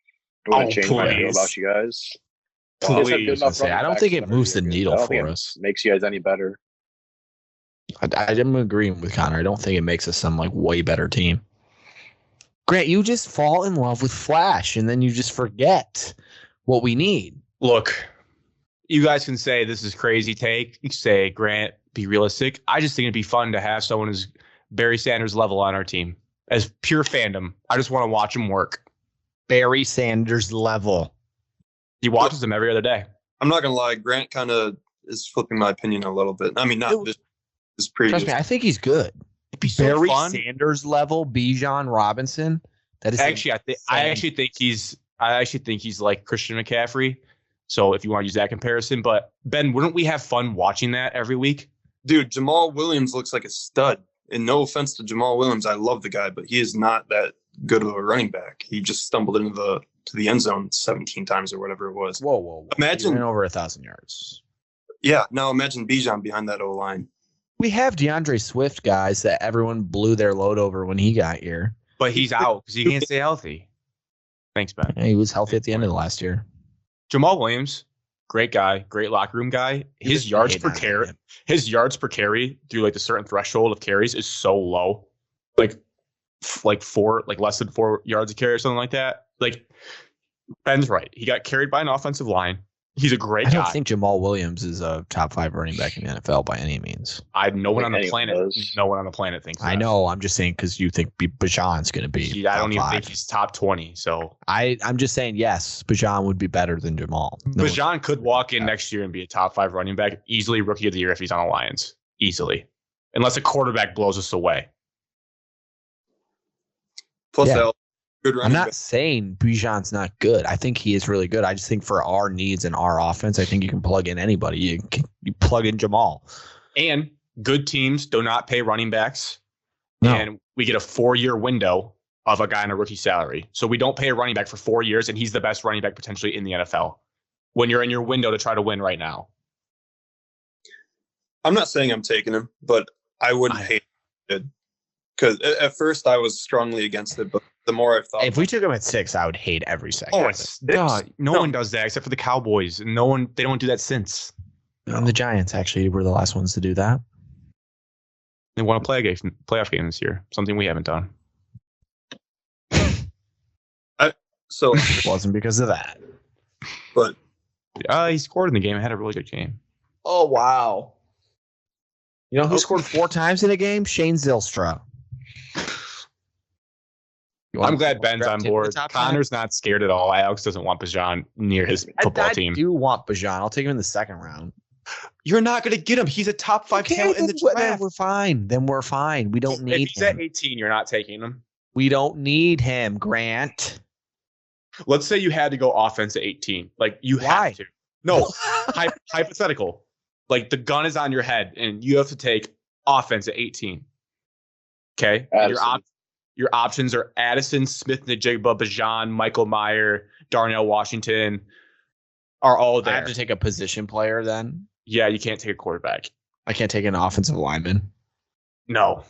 I wouldn't change my please. view about you guys. Please. I don't think it moves the needle for us. Makes you guys any better. I am agreeing with Connor. I don't think it makes us some like way better team. Grant, you just fall in love with Flash and then you just forget what we need. Look, you guys can say this is crazy take. You can say, Grant, be realistic. I just think it'd be fun to have someone who's Barry Sanders level on our team. As pure fandom, I just want to watch him work. Barry Sanders level. He watches them every other day. I'm not going to lie. Grant kind of is flipping my opinion a little bit. I mean, not this previous. Trust me, I think he's good. It'd be so Barry fun. Sanders level, Bijan Robinson. That is actually, I actually think he's like Christian McCaffrey. So if you want to use that comparison, but Ben, wouldn't we have fun watching that every week? Dude, Jamal Williams looks like a stud. And no offense to Jamal Williams, I love the guy, but he is not that good of a running back. He just stumbled into the end zone 17 times or whatever it was. Whoa. Imagine over 1,000 yards. Yeah, now imagine Bijan behind that O-line. We have DeAndre Swift guys that everyone blew their load over when he got here. But he's out because he can't stay healthy. Thanks, Ben. Yeah, he was healthy at the end of the last year. Jamal Williams, great guy, great locker room guy. His yards per carry through like the certain threshold of carries is so low, like less than 4 yards a carry or something like that. Like Ben's right. He got carried by an offensive line. He's a great guy. I don't think Jamal Williams is a top 5 running back in the NFL by any means. No one on the planet thinks that. I know. I'm just saying because you think Bijan's going to be. I don't even think he's top 20. So I'm just saying yes, Bijan would be better than Jamal. Bijan could walk in next year and be a top 5 running back, easily rookie of the year if he's on the Lions, easily, unless a quarterback blows us away. Plus, I'm not saying Bijan's not good. I think he is really good. I just think for our needs and our offense, I think you can plug in anybody. You plug in Jamal. And good teams do not pay running backs. No. And we get a 4-year window of a guy on a rookie salary. So we don't pay a running back for 4 years, and he's the best running back potentially in the NFL when you're in your window to try to win right now. I'm not saying I'm taking him, but I wouldn't hate it. Because at first I was strongly against it, but the more I've thought, if we took him at 6, I would hate every second. No one does that except for the Cowboys, and they don't do that since. And the Giants actually were the last ones to do that. They won a playoff game this year, something we haven't done. So it wasn't because of that, but he scored in the game. Had a really good game. Oh wow! You know who scored 4 times in a game? Shane Zylstra. I'm glad Ben's on board. Connor's not scared at all. Alex doesn't want Bijan near his football team. I do want Bijan. I'll take him in the 2nd round. You're not going to get him. He's a top 5 talent in the draft. Then we're fine. We don't need him. If he's at 18, you're not taking him. We don't need him, Grant. Let's say you had to go offense at 18. Like you have to. No, hypothetical. Like the gun is on your head and you have to take offense at 18. Okay. Your options are Addison, Smith-Njigba, Bijan, Michael Mayer, Darnell Washington are all there. I have to take a position player then? Yeah, you can't take a quarterback. I can't take an offensive lineman? No.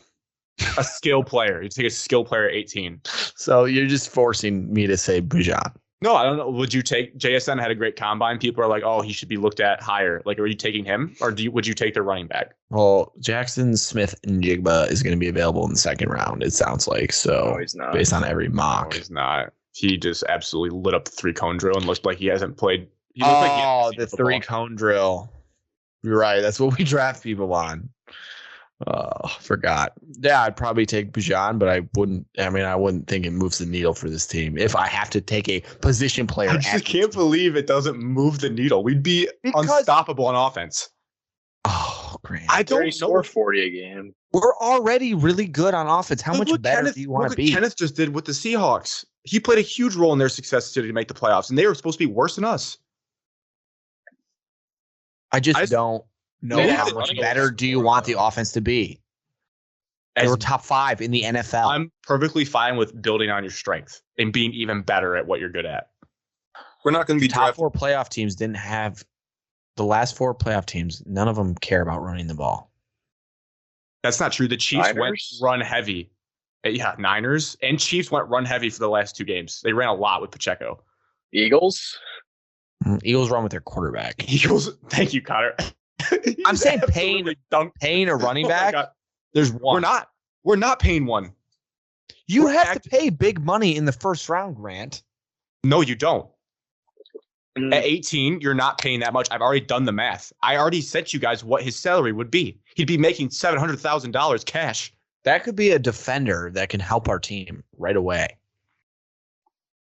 A skill player. You take a skill player at 18. So you're just forcing me to say Bijan. No, I don't know. Would you take JSN had a great combine? People are like, oh, he should be looked at higher. Like, are you taking him or would you take their running back? Well, Jackson Smith-Njigba is going to be available in the 2nd round, it sounds like. So no, he's not. Based on every mock. No, he's not. He just absolutely lit up the 3-cone drill and looked like he hasn't played. The 3-cone drill. You're right. That's what we draft people on. Forgot. Yeah, I'd probably take Bijan, but I wouldn't think it moves the needle for this team. If I have to take a position player. I just can't believe it doesn't move the needle. We'd be unstoppable on offense. Oh. Grant. I They already don't score know. 40 a game. We're already really good on offense. How much better do you want to be? Kenneth just did with the Seahawks. He played a huge role in their success to make the playoffs, and they were supposed to be worse than us. I just don't know They how have much running better backs do you for want them. the offense to be. They were top 5 in the NFL. I'm perfectly fine with building on your strength and being even better at what you're good at. We're not going to The be top drafting. 4 playoff teams didn't have the last 4 playoff teams. None of them care about running the ball. That's not true. The Chiefs went Niners? run heavy. Yeah, Niners and Chiefs went run heavy for the last 2 games. They ran a lot with Pacheco. Eagles? Eagles run with their quarterback. Eagles. Thank you, Connor. I'm saying Absolutely paying a running Oh my back. God. There's one. We're not paying one. You we're have to pay big money in the first round, Grant. No, you don't. Mm. At 18, you're not paying that much. I've already done the math. I already sent you guys what his salary would be. He'd be making $700,000 cash. That could be a defender that can help our team right away.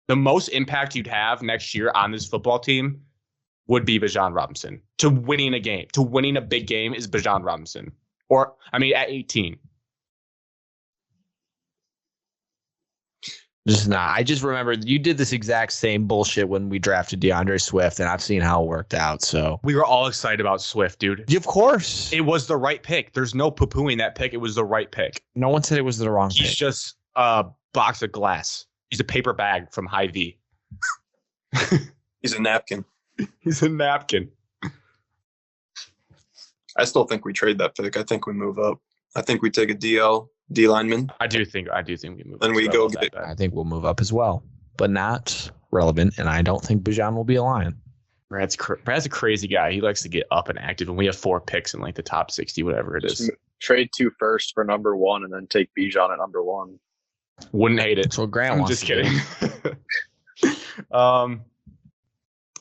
The most impact you'd have next year on this football team would be Bijan Robinson. To winning a game, to winning a big game is Bijan Robinson. Or, I mean, at 18. Just not. I just remember you did this exact same bullshit when we drafted DeAndre Swift, and I've seen how it worked out. So, We were all excited about Swift, dude. of course, It was the right pick. There's no poo-pooing that pick. It was the right pick. no one said it was the wrong He's pick. just a box of glass. He's a paper bag from Hy-Vee. He's a napkin. He's a napkin. I still think we trade that pick. I think we move up. I think we take a D lineman. I do think we move. Then up we to go that get- bad. I think we'll move up as well, but not relevant. And I don't think Bijan will be a Lion. Brad's a crazy guy. He likes to get up and active, and we have 4 picks in like the top 60, whatever it is. Just trade 2 first for number 1 and then take Bijan at number 1. Wouldn't hate it. That's what Grant I'm wants. just to do. kidding.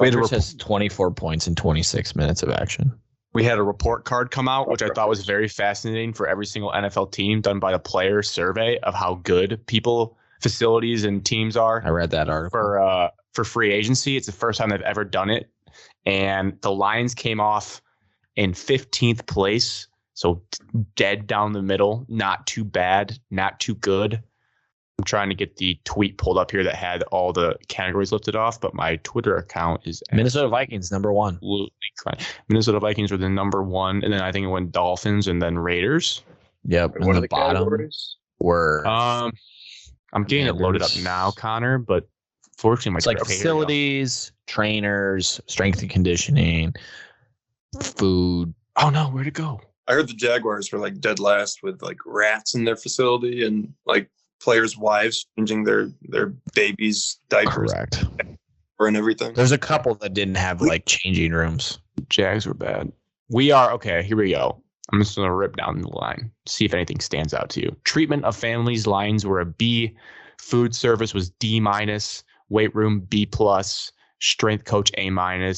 We had a has 24 points in 26 minutes of action. We had a report card come out, which I thought was very fascinating for every single NFL team, done by the player survey of how good people, facilities, and teams are I read that article. for free agency. It's the first time they've ever done it, and the Lions came off in 15th place, so dead down the middle. Not too bad, not too good. I'm trying to get the tweet pulled up here that had all the categories lifted off, but my Twitter account is Minnesota Vikings, number 1. absolutely crying. Minnesota Vikings were the number 1, and then I think it went Dolphins and then Raiders. Yep. What And are the the bottom categories? were I'm getting it loaded up Commanders. now, Connor, but fortunately my it's like Twitter- okay, here we go. facilities, trainers, strength and conditioning, food. Oh no, where'd it go? I heard the Jaguars were like dead last with like rats in their facility and like players' wives changing their babies' diapers Correct. and everything. There's a couple that didn't have like changing rooms. Jags were bad. We are okay. Here we go. I'm just gonna rip down the line. See if anything stands out to you. Treatment of families. Lions were a B. Food service was D-. Weight room B+. Strength coach A-.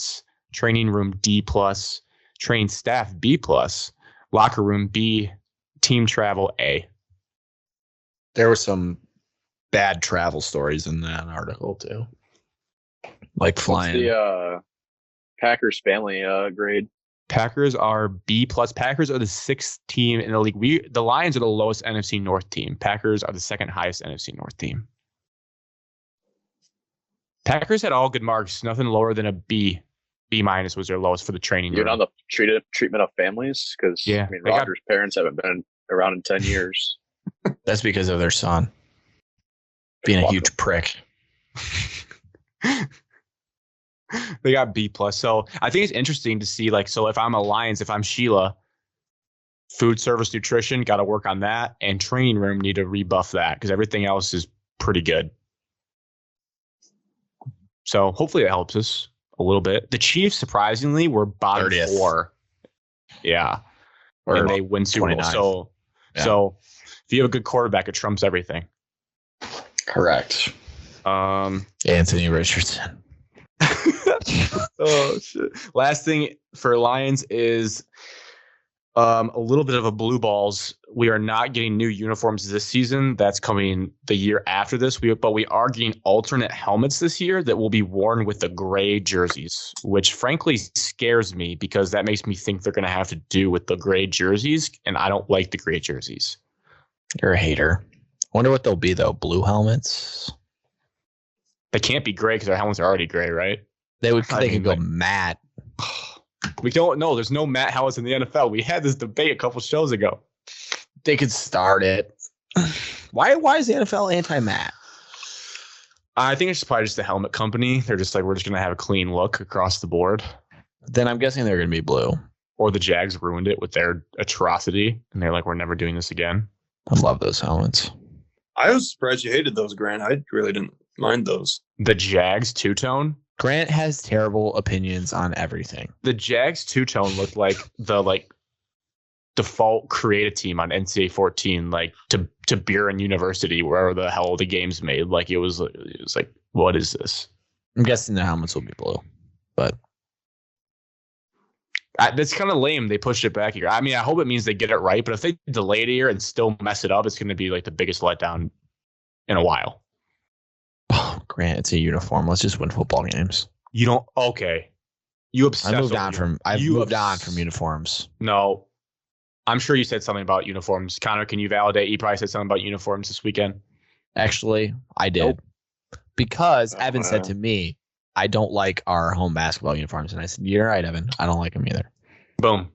Training room D+. Trained staff B+. Locker room B. Team travel A. There were some bad travel stories in that article too. Like What's flying. the Packers family grade? Packers are B+. Packers are the 6th team in the league. The Lions are the lowest NFC North team. Packers are the 2nd highest NFC North team. Packers had all good marks. Nothing lower than a B. B- was their lowest for the training Even room. on the treatment of families? Because Yeah, I mean, they got- Rodgers' parents haven't been around in 10 years. That's because of their son being a huge prick. They got B+. So I think it's interesting to see, like, so if I'm a Lions, if I'm Sheila, food service, nutrition, got to work on that, and training room need to rebuff that because everything else is pretty good. So hopefully it helps us a little bit. The Chiefs, surprisingly, were bottom 30th. 4. Yeah. Or And they win Super Bowl. 29th. So if you have a good quarterback, it trumps everything. Correct. Anthony Richardson. Oh shit. Last thing for Lions is A little bit of a blue balls. We are not getting new uniforms this season. That's coming the year after this. But we are getting alternate helmets this year that will be worn with the gray jerseys, which frankly scares me because that makes me think they're going to have to do with the gray jerseys, and I don't like the gray jerseys. You're a hater. Wonder what they'll be though. Blue helmets. They can't be gray because our helmets are already gray, right? They could go matte. We don't know. There's no matte helmets in the NFL. We had this debate a couple shows ago. They could start it. Why is the NFL anti-matte? I think it's probably just the helmet company. They're just like, we're just going to have a clean look across the board. Then I'm guessing they're going to be blue. Or the Jags ruined it with their atrocity, and they're like, we're never doing this again. I love those helmets. I was surprised you hated those, Grant. I really didn't mind those. The Jags two-tone? Grant has terrible opinions on everything. The Jags two-tone looked like the default creative team on NCAA 14, like to Buren University, wherever the hell the game's made. Like it was like, what is this? I'm guessing the helmets will be blue, but that's kind of lame. They pushed it back here. I mean, I hope it means they get it right, but if they delay it here and still mess it up, it's going to be like the biggest letdown in a while. Oh, Grant, it's a uniform. Let's just win football games. You don't. Okay. You obsessed. I've moved on from uniforms. No, I'm sure you said something about uniforms. Connor, can you validate? You probably said something about uniforms this weekend. Actually, I did. Nope. Because Evan said to me, I don't like our home basketball uniforms. And I said, you're right, Evan. I don't like them either. Boom.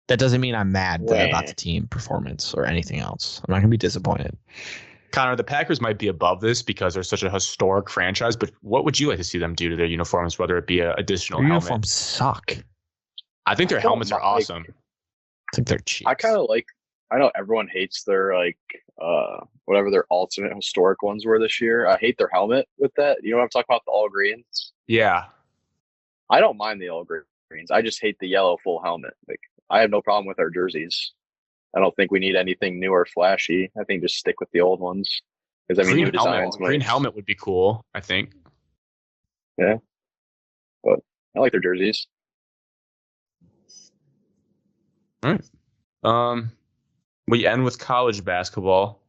That doesn't mean I'm mad about the team performance or anything else. I'm not going to be disappointed. Connor, the Packers might be above this because they're such a historic franchise, but what would you like to see them do to their uniforms, whether it be an additional helmet? Uniforms suck. I think their helmets are awesome. I think they're cheap. I kind of like, I know everyone hates their whatever their alternate historic ones were this year. I hate their helmet with that. You know what I'm talking about? The all greens? Yeah. I don't mind the all greens. I just hate the yellow full helmet. Like, I have no problem with our jerseys. I don't think we need anything new or flashy. I think just stick with the old ones. Because I mean, new designs. Green helmet would be cool, I think. Yeah. But I like their jerseys. All right. We end with college basketball.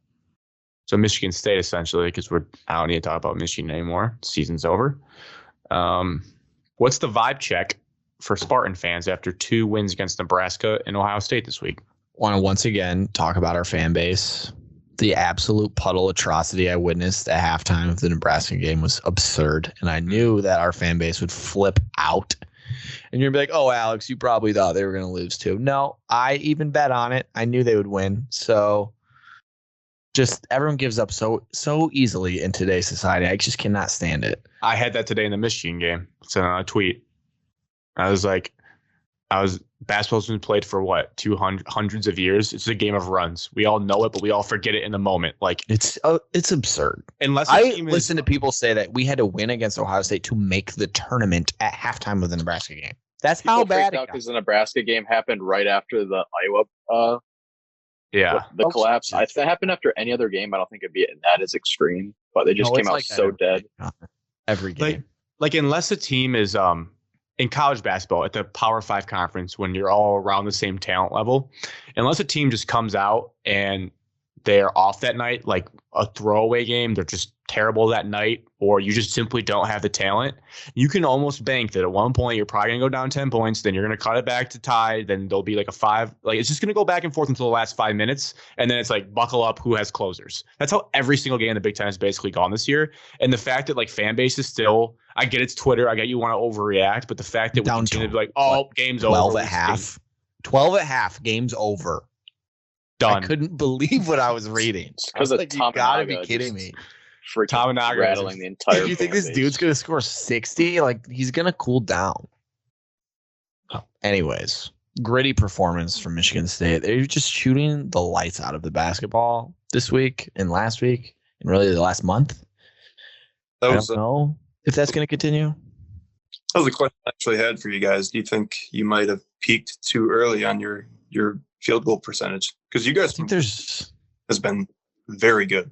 So Michigan State, essentially, because I don't need to talk about Michigan anymore. Season's over. What's the vibe check for Spartan fans after 2 wins against Nebraska and Ohio State this week? Want to once again talk about our fan base. The absolute puddle atrocity I witnessed at halftime of the Nebraska game was absurd. And I knew that our fan base would flip out. And you're going to be like, oh, Alex, you probably thought they were going to lose too. No, I even bet on it. I knew they would win. So just everyone gives up so easily in today's society. I just cannot stand it. I had that today in the Michigan game. It's a tweet. Basketball's been played for what, hundreds of years. It's a game of runs. We all know it, but we all forget it in the moment. Like it's absurd. Unless listen to people say that we had to win against Ohio State to make the tournament at halftime of the Nebraska game. That's people how bad it got. Because the Nebraska game happened right after the Iowa. The collapse. If that happened after any other game, I don't think it'd be that as extreme. But they just came out so dead. Every game. Like unless a team is in college basketball at the Power 5 conference, when you're all around the same talent level, unless a team just comes out and they're off that night, like a throwaway game, they're just terrible that night, or you just simply don't have the talent, you can almost bank that at one point you're probably going to go down 10 points, then you're going to cut it back to tie, then there'll be like a 5. Like it's just going to go back and forth until the last 5 minutes, and then it's like buckle up, who has closers. That's how every single game in the Big Ten has basically gone this year. And the fact that like fan base is still, I get it's Twitter, I get you want to overreact, but the fact that we continue to be like, oh, game's over. 12 at half. 12 at half, game's over. Done. I couldn't believe what I was reading. Because like, you gotta be kidding me. Tominaga rattling the entire. Do you think this dude's gonna score 60? Like he's gonna cool down. Anyways, gritty performance from Michigan State. They're just shooting the lights out of the basketball this week and last week and really the last month. I don't know if that's gonna continue. That was a question I actually had for you guys. Do you think you might have peaked too early on your field goal percentage? Because you guys has been very good.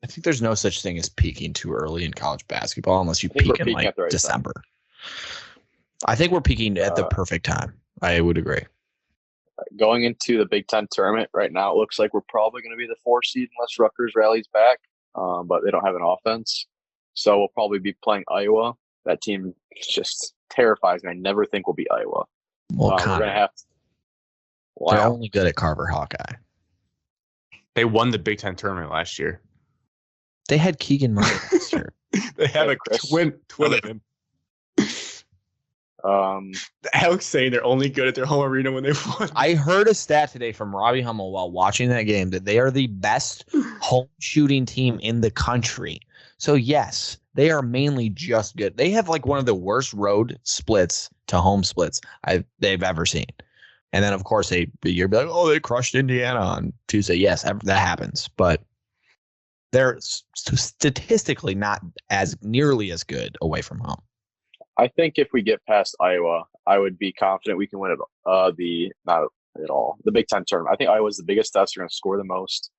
I think there's no such thing as peaking too early in college basketball unless you peak in like December. I think we're peaking at the perfect time. I would agree. going into the Big Ten tournament right now, it looks like we're probably going to be the 4 seed unless Rutgers rallies back, but they don't have an offense. So we'll probably be playing Iowa. That team just terrifies me. I never think we'll beat Iowa. Well, we're going to have to. They're Wow. only good at Carver Hawkeye. They won the Big Ten tournament last year. They had Keegan Murray last year. They had Yeah, a Chris. twin of him. Alex saying they're only good at their home arena when they won. I heard a stat today from Robbie Hummel while watching that game that they are the best home shooting team in the country. So, yes, they are mainly just good. They have like one of the worst road splits to home splits they've ever seen. And then, of course, you're like, oh, they crushed Indiana on Tuesday. Yes, that happens. But they're statistically not as nearly as good away from home. I think if we get past Iowa, I would be confident we can win not at all, the Big Ten tournament. I think Iowa's the biggest test. They're going to score the most.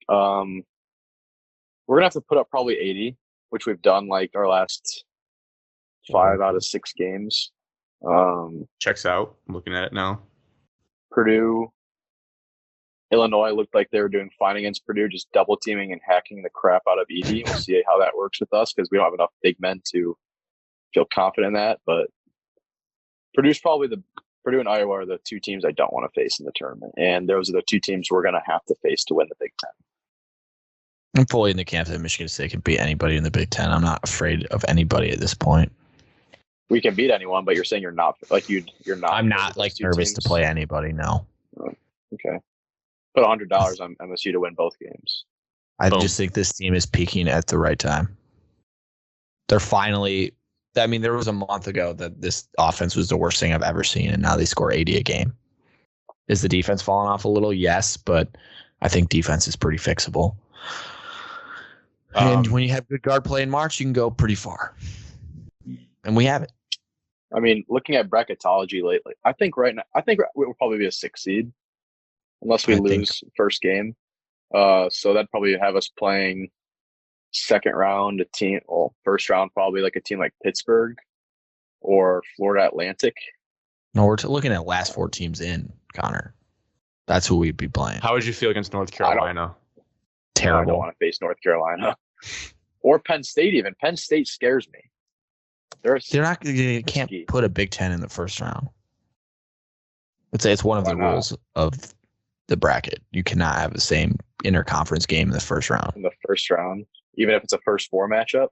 We're going to have to put up probably 80, which we've done like our last 5 out of 6 games. Checks out. I'm looking at it now. Purdue, Illinois looked like they were doing fine against Purdue, just double teaming and hacking the crap out of Edey. We'll see how that works with us because we don't have enough big men to feel confident in that. But Purdue and Iowa are the 2 teams I don't want to face in the tournament, and those are the 2 teams we're going to have to face to win the Big Ten. I'm fully in the camp that Michigan State can beat anybody in the Big Ten. I'm not afraid of anybody at this point. We can beat anyone, but you're saying you're not you're not. I'm not like nervous to play anybody. No. Okay. Put $100 on MSU to win both games. I just think this team is peaking at the right time. They're finally. I mean, there was a month ago that this offense was the worst thing I've ever seen, and now they score 80 a game. Is the defense falling off a little? Yes, but I think defense is pretty fixable. And when you have good guard play in March, you can go pretty far. And we have it. I mean, looking at bracketology lately, I think we'll probably be a 6 seed unless we lose first game. So that'd probably have us playing second round first round probably like a team like Pittsburgh or Florida Atlantic. No, we're looking at last 4 teams in, Connor. That's who we'd be playing. How would you feel against North Carolina? Terrible. I don't want to face North Carolina or Penn State. Even Penn State scares me. You can't put a Big Ten in the first round. It's one of the rules of the bracket. You cannot have the same interconference game in the first round. In the first round, even if it's a first 4 matchup.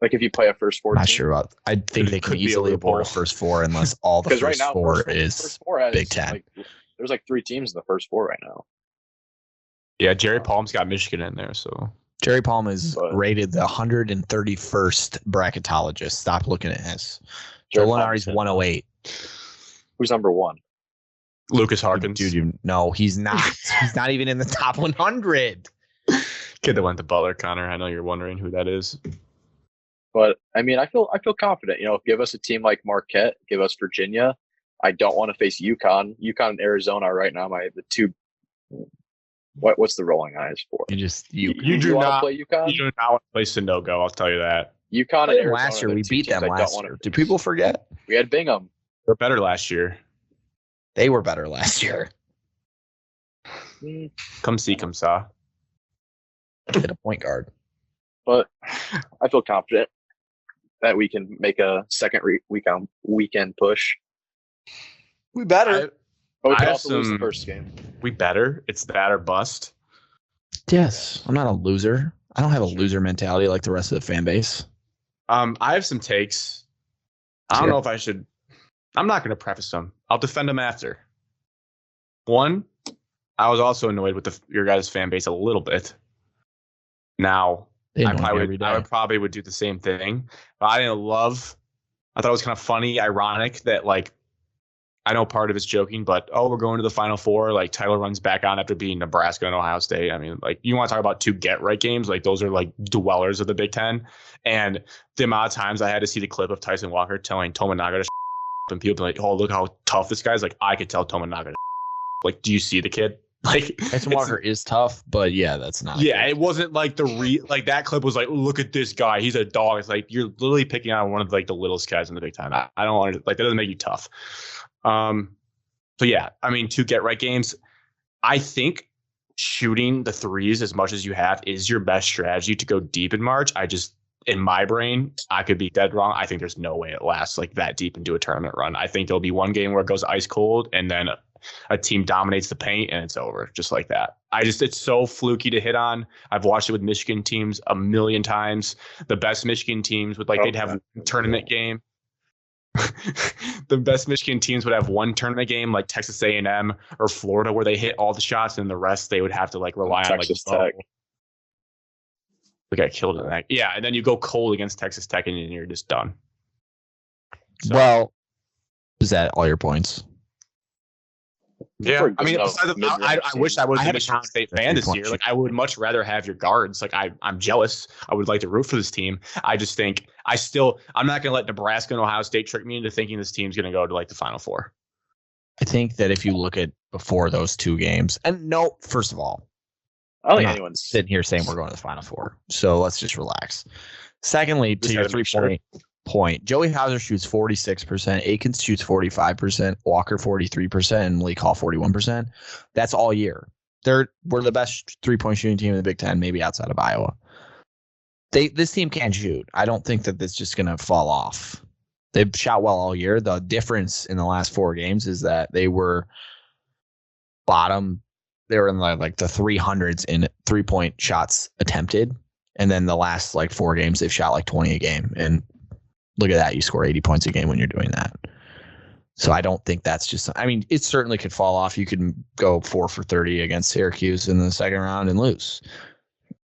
Like if you play a first 4 Not team. sure about. I think they can easily avoid a first 4 unless all the first right now, 4 first 4 has, Big Ten. There's like 3 teams in the first 4 right now. Yeah, Jerry Palm's got Michigan in there, so. Jerry Palm is rated the 131st bracketologist. Stop looking at his. Joe Lenari's 108. Who's number 1? Lucas Harkins. Dude, no, he's not. He's not even in the top 100. Kid that went to Butler, Connor. I know you're wondering who that is. But I mean, I feel confident. Give us a team like Marquette, give us Virginia. I don't want to face UConn. UConn and Arizona right now. The 2. What's the rolling eyes for? You do not play UConn. You do not want to play Sunogo. I'll tell you that. UConn and Arizona. Last year we beat them. Last year. Do people forget? We had Bingham. They were better last year. They were better last year. Come see, come saw. Get a point guard. But I feel confident that we can make a second weekend push. We better. But we can also lose the first game. We better. It's that or bust. Yes. I'm not a loser. I don't have a loser mentality like the rest of the fan base. I have some takes. I don't know if I should. I'm not going to preface them. I'll defend them after. One, I was also annoyed with your guys' fan base a little bit. Now, I probably would do the same thing. But I thought it was kind of funny, ironic that I know part of it's joking, but we're going to the Final Four. Like Tyler runs back on after beating Nebraska and Ohio State. I mean, you want to talk about 2 get-right games? Those are dwellers of the Big Ten. And the amount of times I had to see the clip of Tyson Walker telling Tominaga to and people be like, "Oh, look how tough this guy's." I could tell Tominaga to do you see the kid? Tyson Walker is tough, but yeah, that's not. Yeah, it wasn't that clip was look at this guy, he's a dog. It's you're literally picking on one of the littlest guys in the Big Ten. I don't want to that doesn't make you tough. So yeah, I mean, 2 get right games. I think shooting the threes as much as you have is your best strategy to go deep in March. In my brain, I could be dead wrong. I think there's no way it lasts like that deep into a tournament run. I think there'll be one game where it goes ice cold and then a team dominates the paint and it's over just like that. It's so fluky to hit on. I've watched it with Michigan teams a million times. The best Michigan teams would they'd have a tournament game. The best Michigan teams would have one tournament game like Texas A&M or Florida where they hit all the shots and the rest they would have to rely on Texas Tech. We got killed in that. Yeah, and then you go cold against Texas Tech and you're just done. So, well, is that all your points? Yeah, I mean, I wish I was a Michigan State fan this year. I would much rather have your guards. I'm jealous. I would like to root for this team. I just think I'm not going to let Nebraska and Ohio State trick me into thinking this team's going to go to the Final Four. I think that if you look at before those 2 games, and no, first of all, I don't think anyone's sitting here saying we're going to the Final Four. So let's just relax. Secondly, to your 3-point, Joey Hauser shoots 46%, Akins shoots 45%, Walker 43%, and Malik Hall 41%. That's all year. We're the best 3-point shooting team in the Big Ten, maybe outside of Iowa. This team can't shoot. I don't think that it's just going to fall off. They've shot well all year. The difference in the last 4 games is that they were bottom. They were in the 300s in 3-point shots attempted. And then the last 4 games, they've shot 20 a game. And look at that. You score 80 points a game when you're doing that. So I don't think that's just, I mean, it certainly could fall off. You could go 4 for 30 against Syracuse in the second round and lose.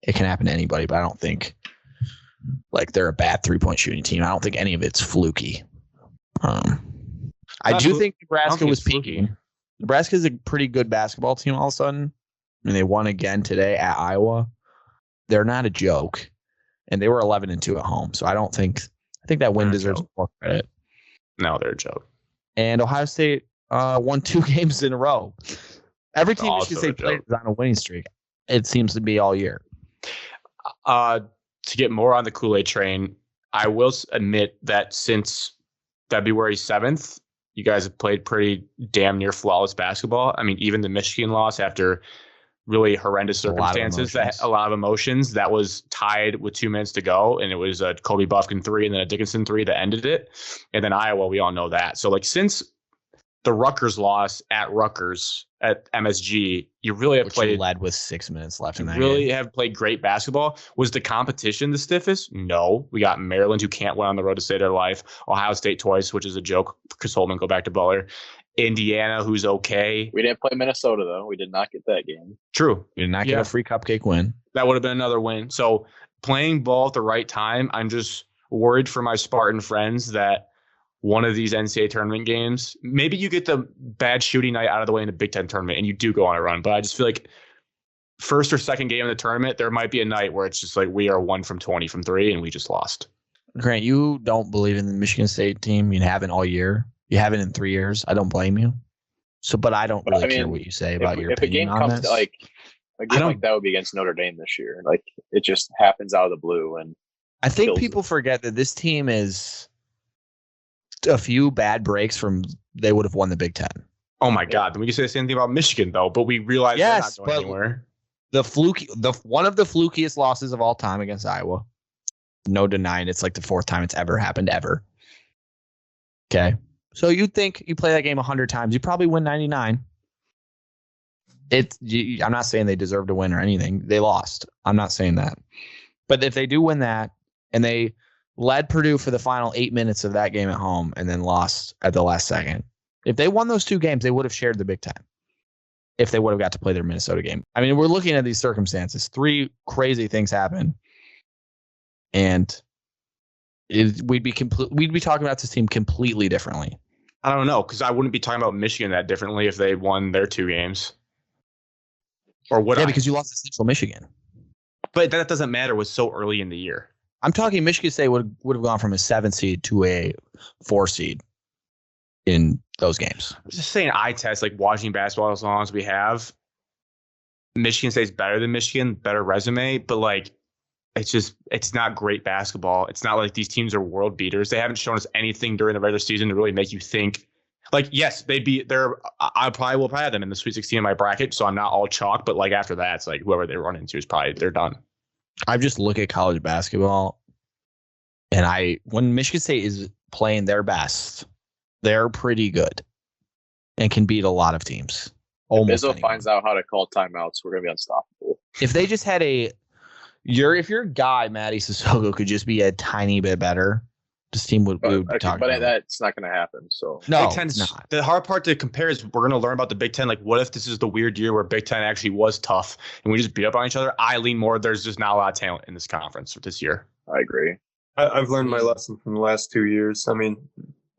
It can happen to anybody, but I don't think they're a bad 3-point shooting team. I don't think any of it's fluky. I do think Nebraska was peaking. Nebraska is a pretty good basketball team all of a sudden. I mean, they won again today at Iowa. They're not a joke. And they were 11-2 at home. So I think that win deserves more credit. No, they're a joke. And Ohio State won 2 games in a row. Every team Michigan State played is on a winning streak. It seems to be all year. To get more on the Kool-Aid train, I will admit that since February 7th, you guys have played pretty damn near flawless basketball. I mean, even the Michigan loss after really horrendous circumstances, a lot of emotions, that was tied with 2 minutes to go. And it was a Kobe Buffkin 3 and then a Dickinson 3 that ended it. And then Iowa, we all know that. So since the Rutgers loss at Rutgers at MSG, you really have played led with 6 minutes left in that game. Have played great basketball. Was the competition the stiffest? No. We got Maryland, who can't win on the road to save their life. Ohio State twice, which is a joke. Chris Holtman, go back to Butler. Indiana, who's okay. We didn't play Minnesota, though. We did not get that game. True. We did not get a free cupcake win. That would have been another win. So playing ball at the right time, I'm just worried for my Spartan friends that one of these NCAA tournament games, maybe you get the bad shooting night out of the way in the Big Ten tournament and you do go on a run. But I just feel like first or second game of the tournament, there might be a night where it's just we are 1 from 20 from 3 and we just lost. Grant, you don't believe in the Michigan State team. You haven't all year. You haven't in 3 years. I don't blame you. But I don't really care what you say about your opinion on this. If a game like that would be against Notre Dame this year. It just happens out of the blue. And I think people forget that this team is a few bad breaks from they would have won the Big Ten. Oh my God! Then we can say the same thing about Michigan, though. But we realize they're not going anywhere. One of the flukiest losses of all time against Iowa. No denying it's the 4th time it's ever happened ever. Okay. So you'd think you play that game 100 times, you probably win 99. I'm not saying they deserve to win or anything. They lost. I'm not saying that. But if they do win that and they led Purdue for the final 8 minutes of that game at home and then lost at the last second, if they won those 2 games, they would have shared the Big Ten. If they would have got to play their Minnesota game. I mean, we're looking at these circumstances. 3 crazy things happen. And we'd be talking about this team completely differently. I don't know, because I wouldn't be talking about Michigan that differently if they won their 2 games. Or would I? Because you lost to Central Michigan. But that doesn't matter. It was so early in the year. I'm talking Michigan State would have gone from a 7 seed to a 4 seed in those games. I'm just saying eye test, watching basketball as long as we have. Michigan State's better than Michigan, better resume, but it's not great basketball. It's not like these teams are world beaters. They haven't shown us anything during the regular season to really make you think Like, yes, I probably will have them in the Sweet 16 in my bracket, so I'm not all chalk. But like after that, it's like whoever they run into is probably they're done. I just look at college basketball, and when Michigan State is playing their best, they're pretty good and can beat a lot of teams. Almost Izzo anyone. finds out how to call timeouts, we're gonna be unstoppable. If they just had if your guy Matty Sissoko could just be a tiny bit better, this team would be talking But about it. that's not gonna happen. So No, Big Ten's it's not. the hard part to compare is we're going to learn about the Big Ten. Like, what if this is the weird year where Big Ten actually was tough and we just beat up on each other? I lean more. There's just not a lot of talent in this conference this year. I agree. I've learned my lesson from the last 2 years. I mean,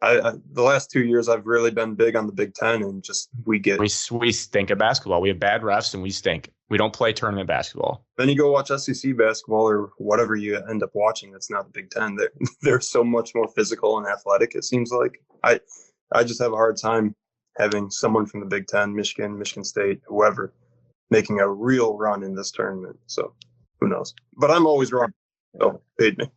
the last 2 years I've really been big on the Big Ten, and just we stink at basketball. We have bad refs and we stink. We don't play tournament basketball. Then you go watch SEC basketball or whatever you end up watching. That's not the Big Ten. They're so much more physical and athletic. It seems like I just have a hard time having someone from the Big Ten, Michigan State, whoever, making a real run in this tournament. So who knows? But I'm always wrong. So paid me.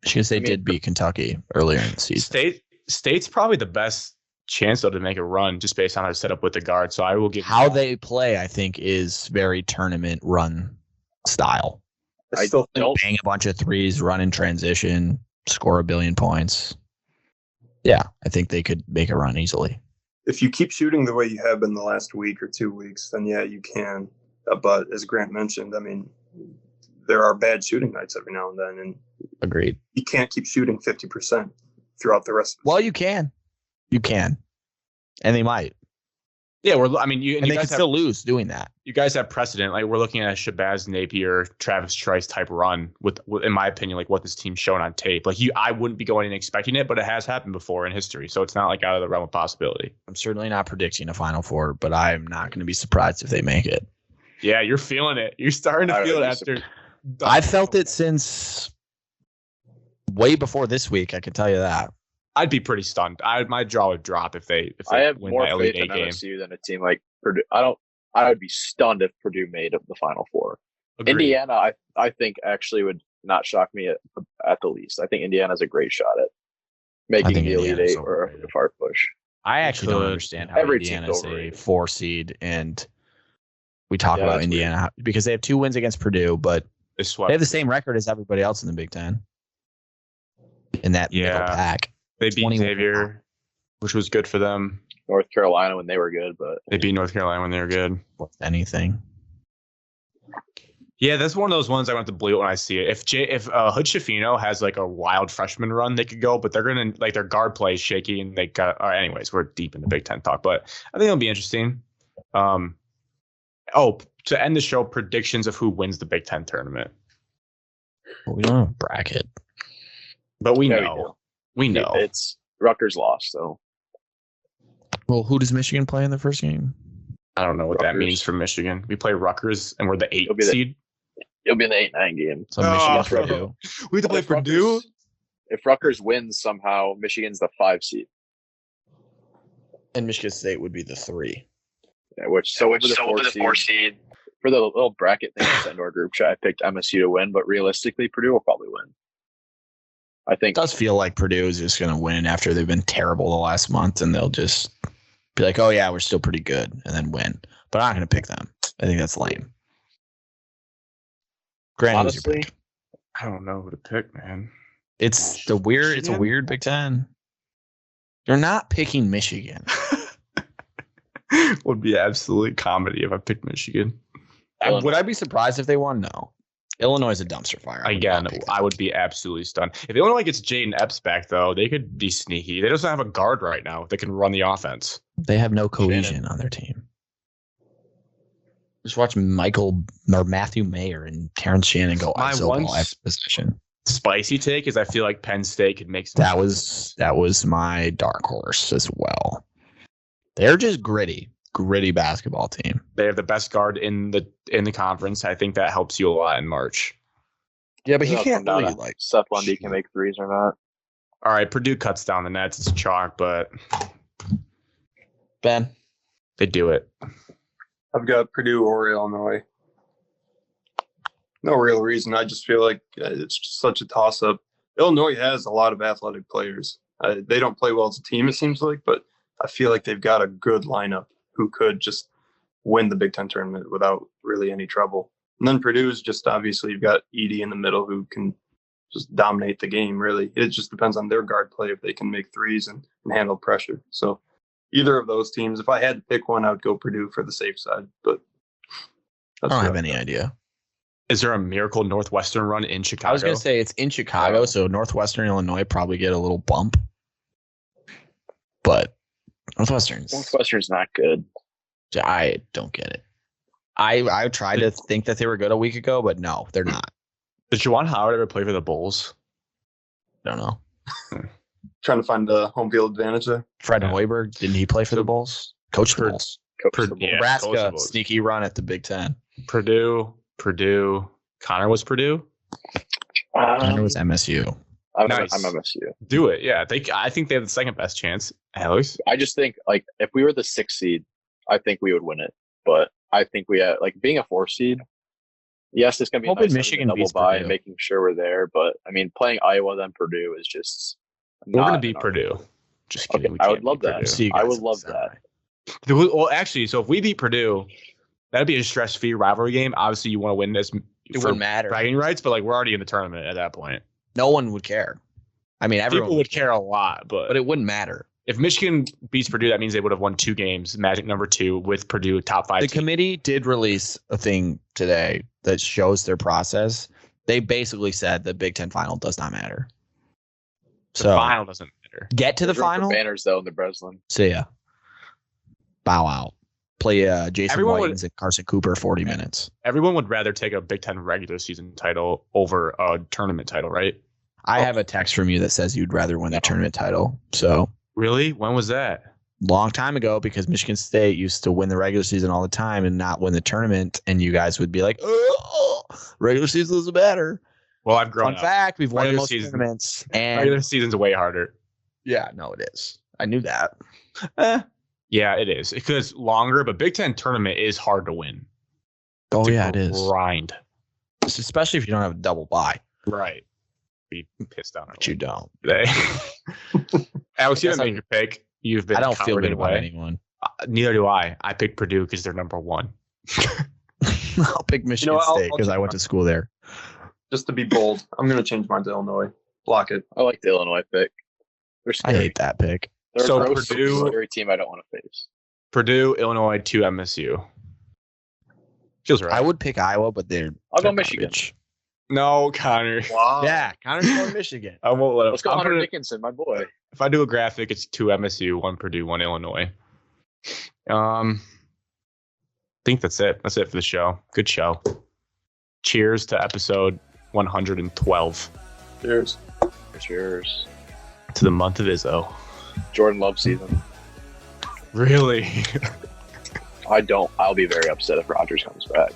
Michigan State did beat Kentucky earlier in the season. State's probably the best chance though to make a run just based on how to set up with the guard. So I will give how they play. I think is very tournament run style. I still think Bang a bunch of threes, run in transition, score 1 billion points. Yeah, I think they could make a run easily. if you keep shooting the way you have been the last week or 2 weeks, then yeah, you can. But as Grant mentioned, I mean, there are bad shooting nights every now and then, and Agreed. you can't keep shooting 50% throughout the rest of the Well, you can. You can. And they might. Yeah, you And they guys can still lose doing that. You guys have precedent. Like, we're looking at a Shabazz Napier, Travis Trice type run with, in my opinion, like what this team's shown on tape. Like, I wouldn't be going in expecting it, but it has happened before in history. So it's not like out of the realm of possibility. I'm certainly not predicting a Final Four, but I'm not going to be surprised if they make it. Yeah, you're feeling it. You're starting to feel it after. I've felt it since way before this week. I can tell you that. I'd be pretty stunned. My jaw would drop if they I have win more that faith Elite in Eight game. MSU than a team like Purdue. I would be stunned if Purdue made the Final Four. Agreed. Indiana, I think actually would not shock me at the least. I think Indiana's a great shot at making the Elite Indiana's Eight or a far push. I actually don't could. understand how Every team's Indiana's a overrated. 4 seed, and we talk Yeah, about that's Indiana because they have 2 wins against Purdue, but They swept. they have the same record as everybody else in the Big Ten. In that middle Yeah. pack. They beat 21. Xavier, which was good for them. North Carolina when they were good, but They beat North Carolina when they were good. Anything. Yeah, that's one of those ones I want to believe when I see it. If Hood Schifino has like a wild freshman run, they could go, but they're gonna like their guard play is shaky and they got. Anyways, we're deep in the Big Ten talk, but I think it'll be interesting. To end the show, predictions of who wins the Big Ten tournament. Well, we don't have a bracket. But we Yeah, we know, we know. it's Rutgers lost. So Well, who does Michigan play in the first game? I don't know what that Rutgers. means for Michigan. We play Rutgers and we're the 8th It'll be the- seed. it'll be in the 8-9 game. So Oh. Michigan's Purdue. We have to play If Purdue. Rutgers- If Rutgers wins somehow, Michigan's the 5 seed. And Michigan State would be the 3. Yeah, which over the 4 seed. For the little bracket thing I sent into our group chat, I picked MSU to win, but realistically, Purdue will probably win. I It think does feel like Purdue is just going to win after they've been terrible the last month, and they'll just be like, oh, yeah, we're still pretty good, and then win. But I'm not going to pick them. I think that's lame. Grant, who's your honestly, pick? I don't know who to pick, man. It's a weird Big Ten. You're not picking Michigan. Would be absolute comedy if I picked Michigan. Illinois. Would I be surprised if they won? No. Illinois is a dumpster fire. I would Again, not pick them. I would be absolutely stunned. If Illinois gets Jaden Epps back, though, they could be sneaky. They just don't have a guard right now that can run the offense. They have no cohesion on their team. Just watch Matthew Mayer and Terrence Shannon go My ISO one ball after possession. Spicy take is I feel like Penn State could make some. That was my dark horse as well. They're just gritty basketball team. They have the best guard in the conference. I think that helps you a lot in March. Yeah, but it'll come down to Seth Lundy can make threes or not. All right, Purdue cuts down the nets. It's chalk, but Ben. they do it. I've got Purdue or Illinois. No real reason. I just feel like it's just such a toss-up. Illinois has a lot of athletic players. They don't play well as a team, it seems like, but I feel like they've got a good lineup who could just win the Big Ten tournament without really any trouble. And then Purdue's just obviously you've got Edey in the middle who can just dominate the game, really. It just depends on their guard play if they can make threes and handle pressure. So either of those teams, if I had to pick one, I would go Purdue for the safe side. But I don't have any idea. Is there a miracle Northwestern run in Chicago? I was going to say it's in Chicago, so Northwestern Illinois probably get a little bump. But Northwestern's not good. I don't get it. I tried to think that they were good a week ago, but no, they're not. Did Juwan Howard ever play for the Bulls? I don't know. Trying to find the home field advantage there. Fred Hoiberg, didn't he play for the Bulls? Coach the Bulls. Nebraska, sneaky run at the Big Ten. Purdue. Connor was Purdue? Connor was MSU. I'm Nice. MSU. Do it. Yeah. I think they have the second best chance. Alex? I just think, like, if we were the 6th seed, I think we would win it. But I think we have, like, being a 4 seed, yes, it's going to be nice Michigan double beats bye Purdue. and making sure we're there. But, I mean, playing Iowa then Purdue is just We're going to not beat in our- Purdue. Just kidding. Okay, We I would can't love beat that. Purdue. See you I guys would on love Saturday. that. Well, actually, so if we beat Purdue, that'd be a stress-free rivalry game. Obviously, you want to win this It wouldn't matter. bragging rights, but like we're already in the tournament at that point. No one would care. I mean, everyone People would care a lot, but but it wouldn't matter. if Michigan beats Purdue, that means they would have won 2 games, magic number 2, with Purdue top 5. The committee did release a thing today that shows their process. They basically said the Big Ten final does not matter. The So final doesn't matter. get to the There's room for final. banners though in the Breslin. See ya. Bow out. Play Jason Everyone Whitens and Carson Cooper 40 minutes. Everyone would rather take a Big Ten regular season title over a tournament title, right? I have a text from you that says you'd rather win the tournament title. So Really? When was that? long time ago, because Michigan State used to win the regular season all the time and not win the tournament, and you guys would be like, "Oh, regular season is better." Well, I've grown Fun up. fact: we've won Regular most season. tournaments, Regular and season's way harder. yeah, no, it is. I knew that. Yeah, it is. Because longer, but Big Ten tournament is hard to win. Oh It's a yeah, it is. grind. Especially if you don't have a double bye, Right. Be pissed on which you don't. today. Alex, you guess haven't made your pick. You've been I don't feel cowarded good about away. anyone. Neither do I. I picked Purdue because they're number 1. I'll pick Michigan I'll State because I change went to school there. Just to be bold, I'm going to change mine to Illinois. Block it. I like the Illinois pick. They're I scary. hate that pick. They're So a gross, Purdue- scary team I don't want to face. Purdue, Illinois, 2 MSU. Feels right. I would pick Iowa, but they're. I'll go they're Michigan. garbage. No, Connor. Wow. Yeah, Connor's going Michigan. I won't let him. Let's go I'm Hunter gonna- Dickinson, my boy. If I do a graphic, it's 2 MSU, 1 Purdue, 1 Illinois. I think that's it. That's it for the show. Good show. Cheers to episode 112, Cheers. Cheers. to the month of Izzo. Jordan Love season. Really? I'll be very upset if Rodgers comes back.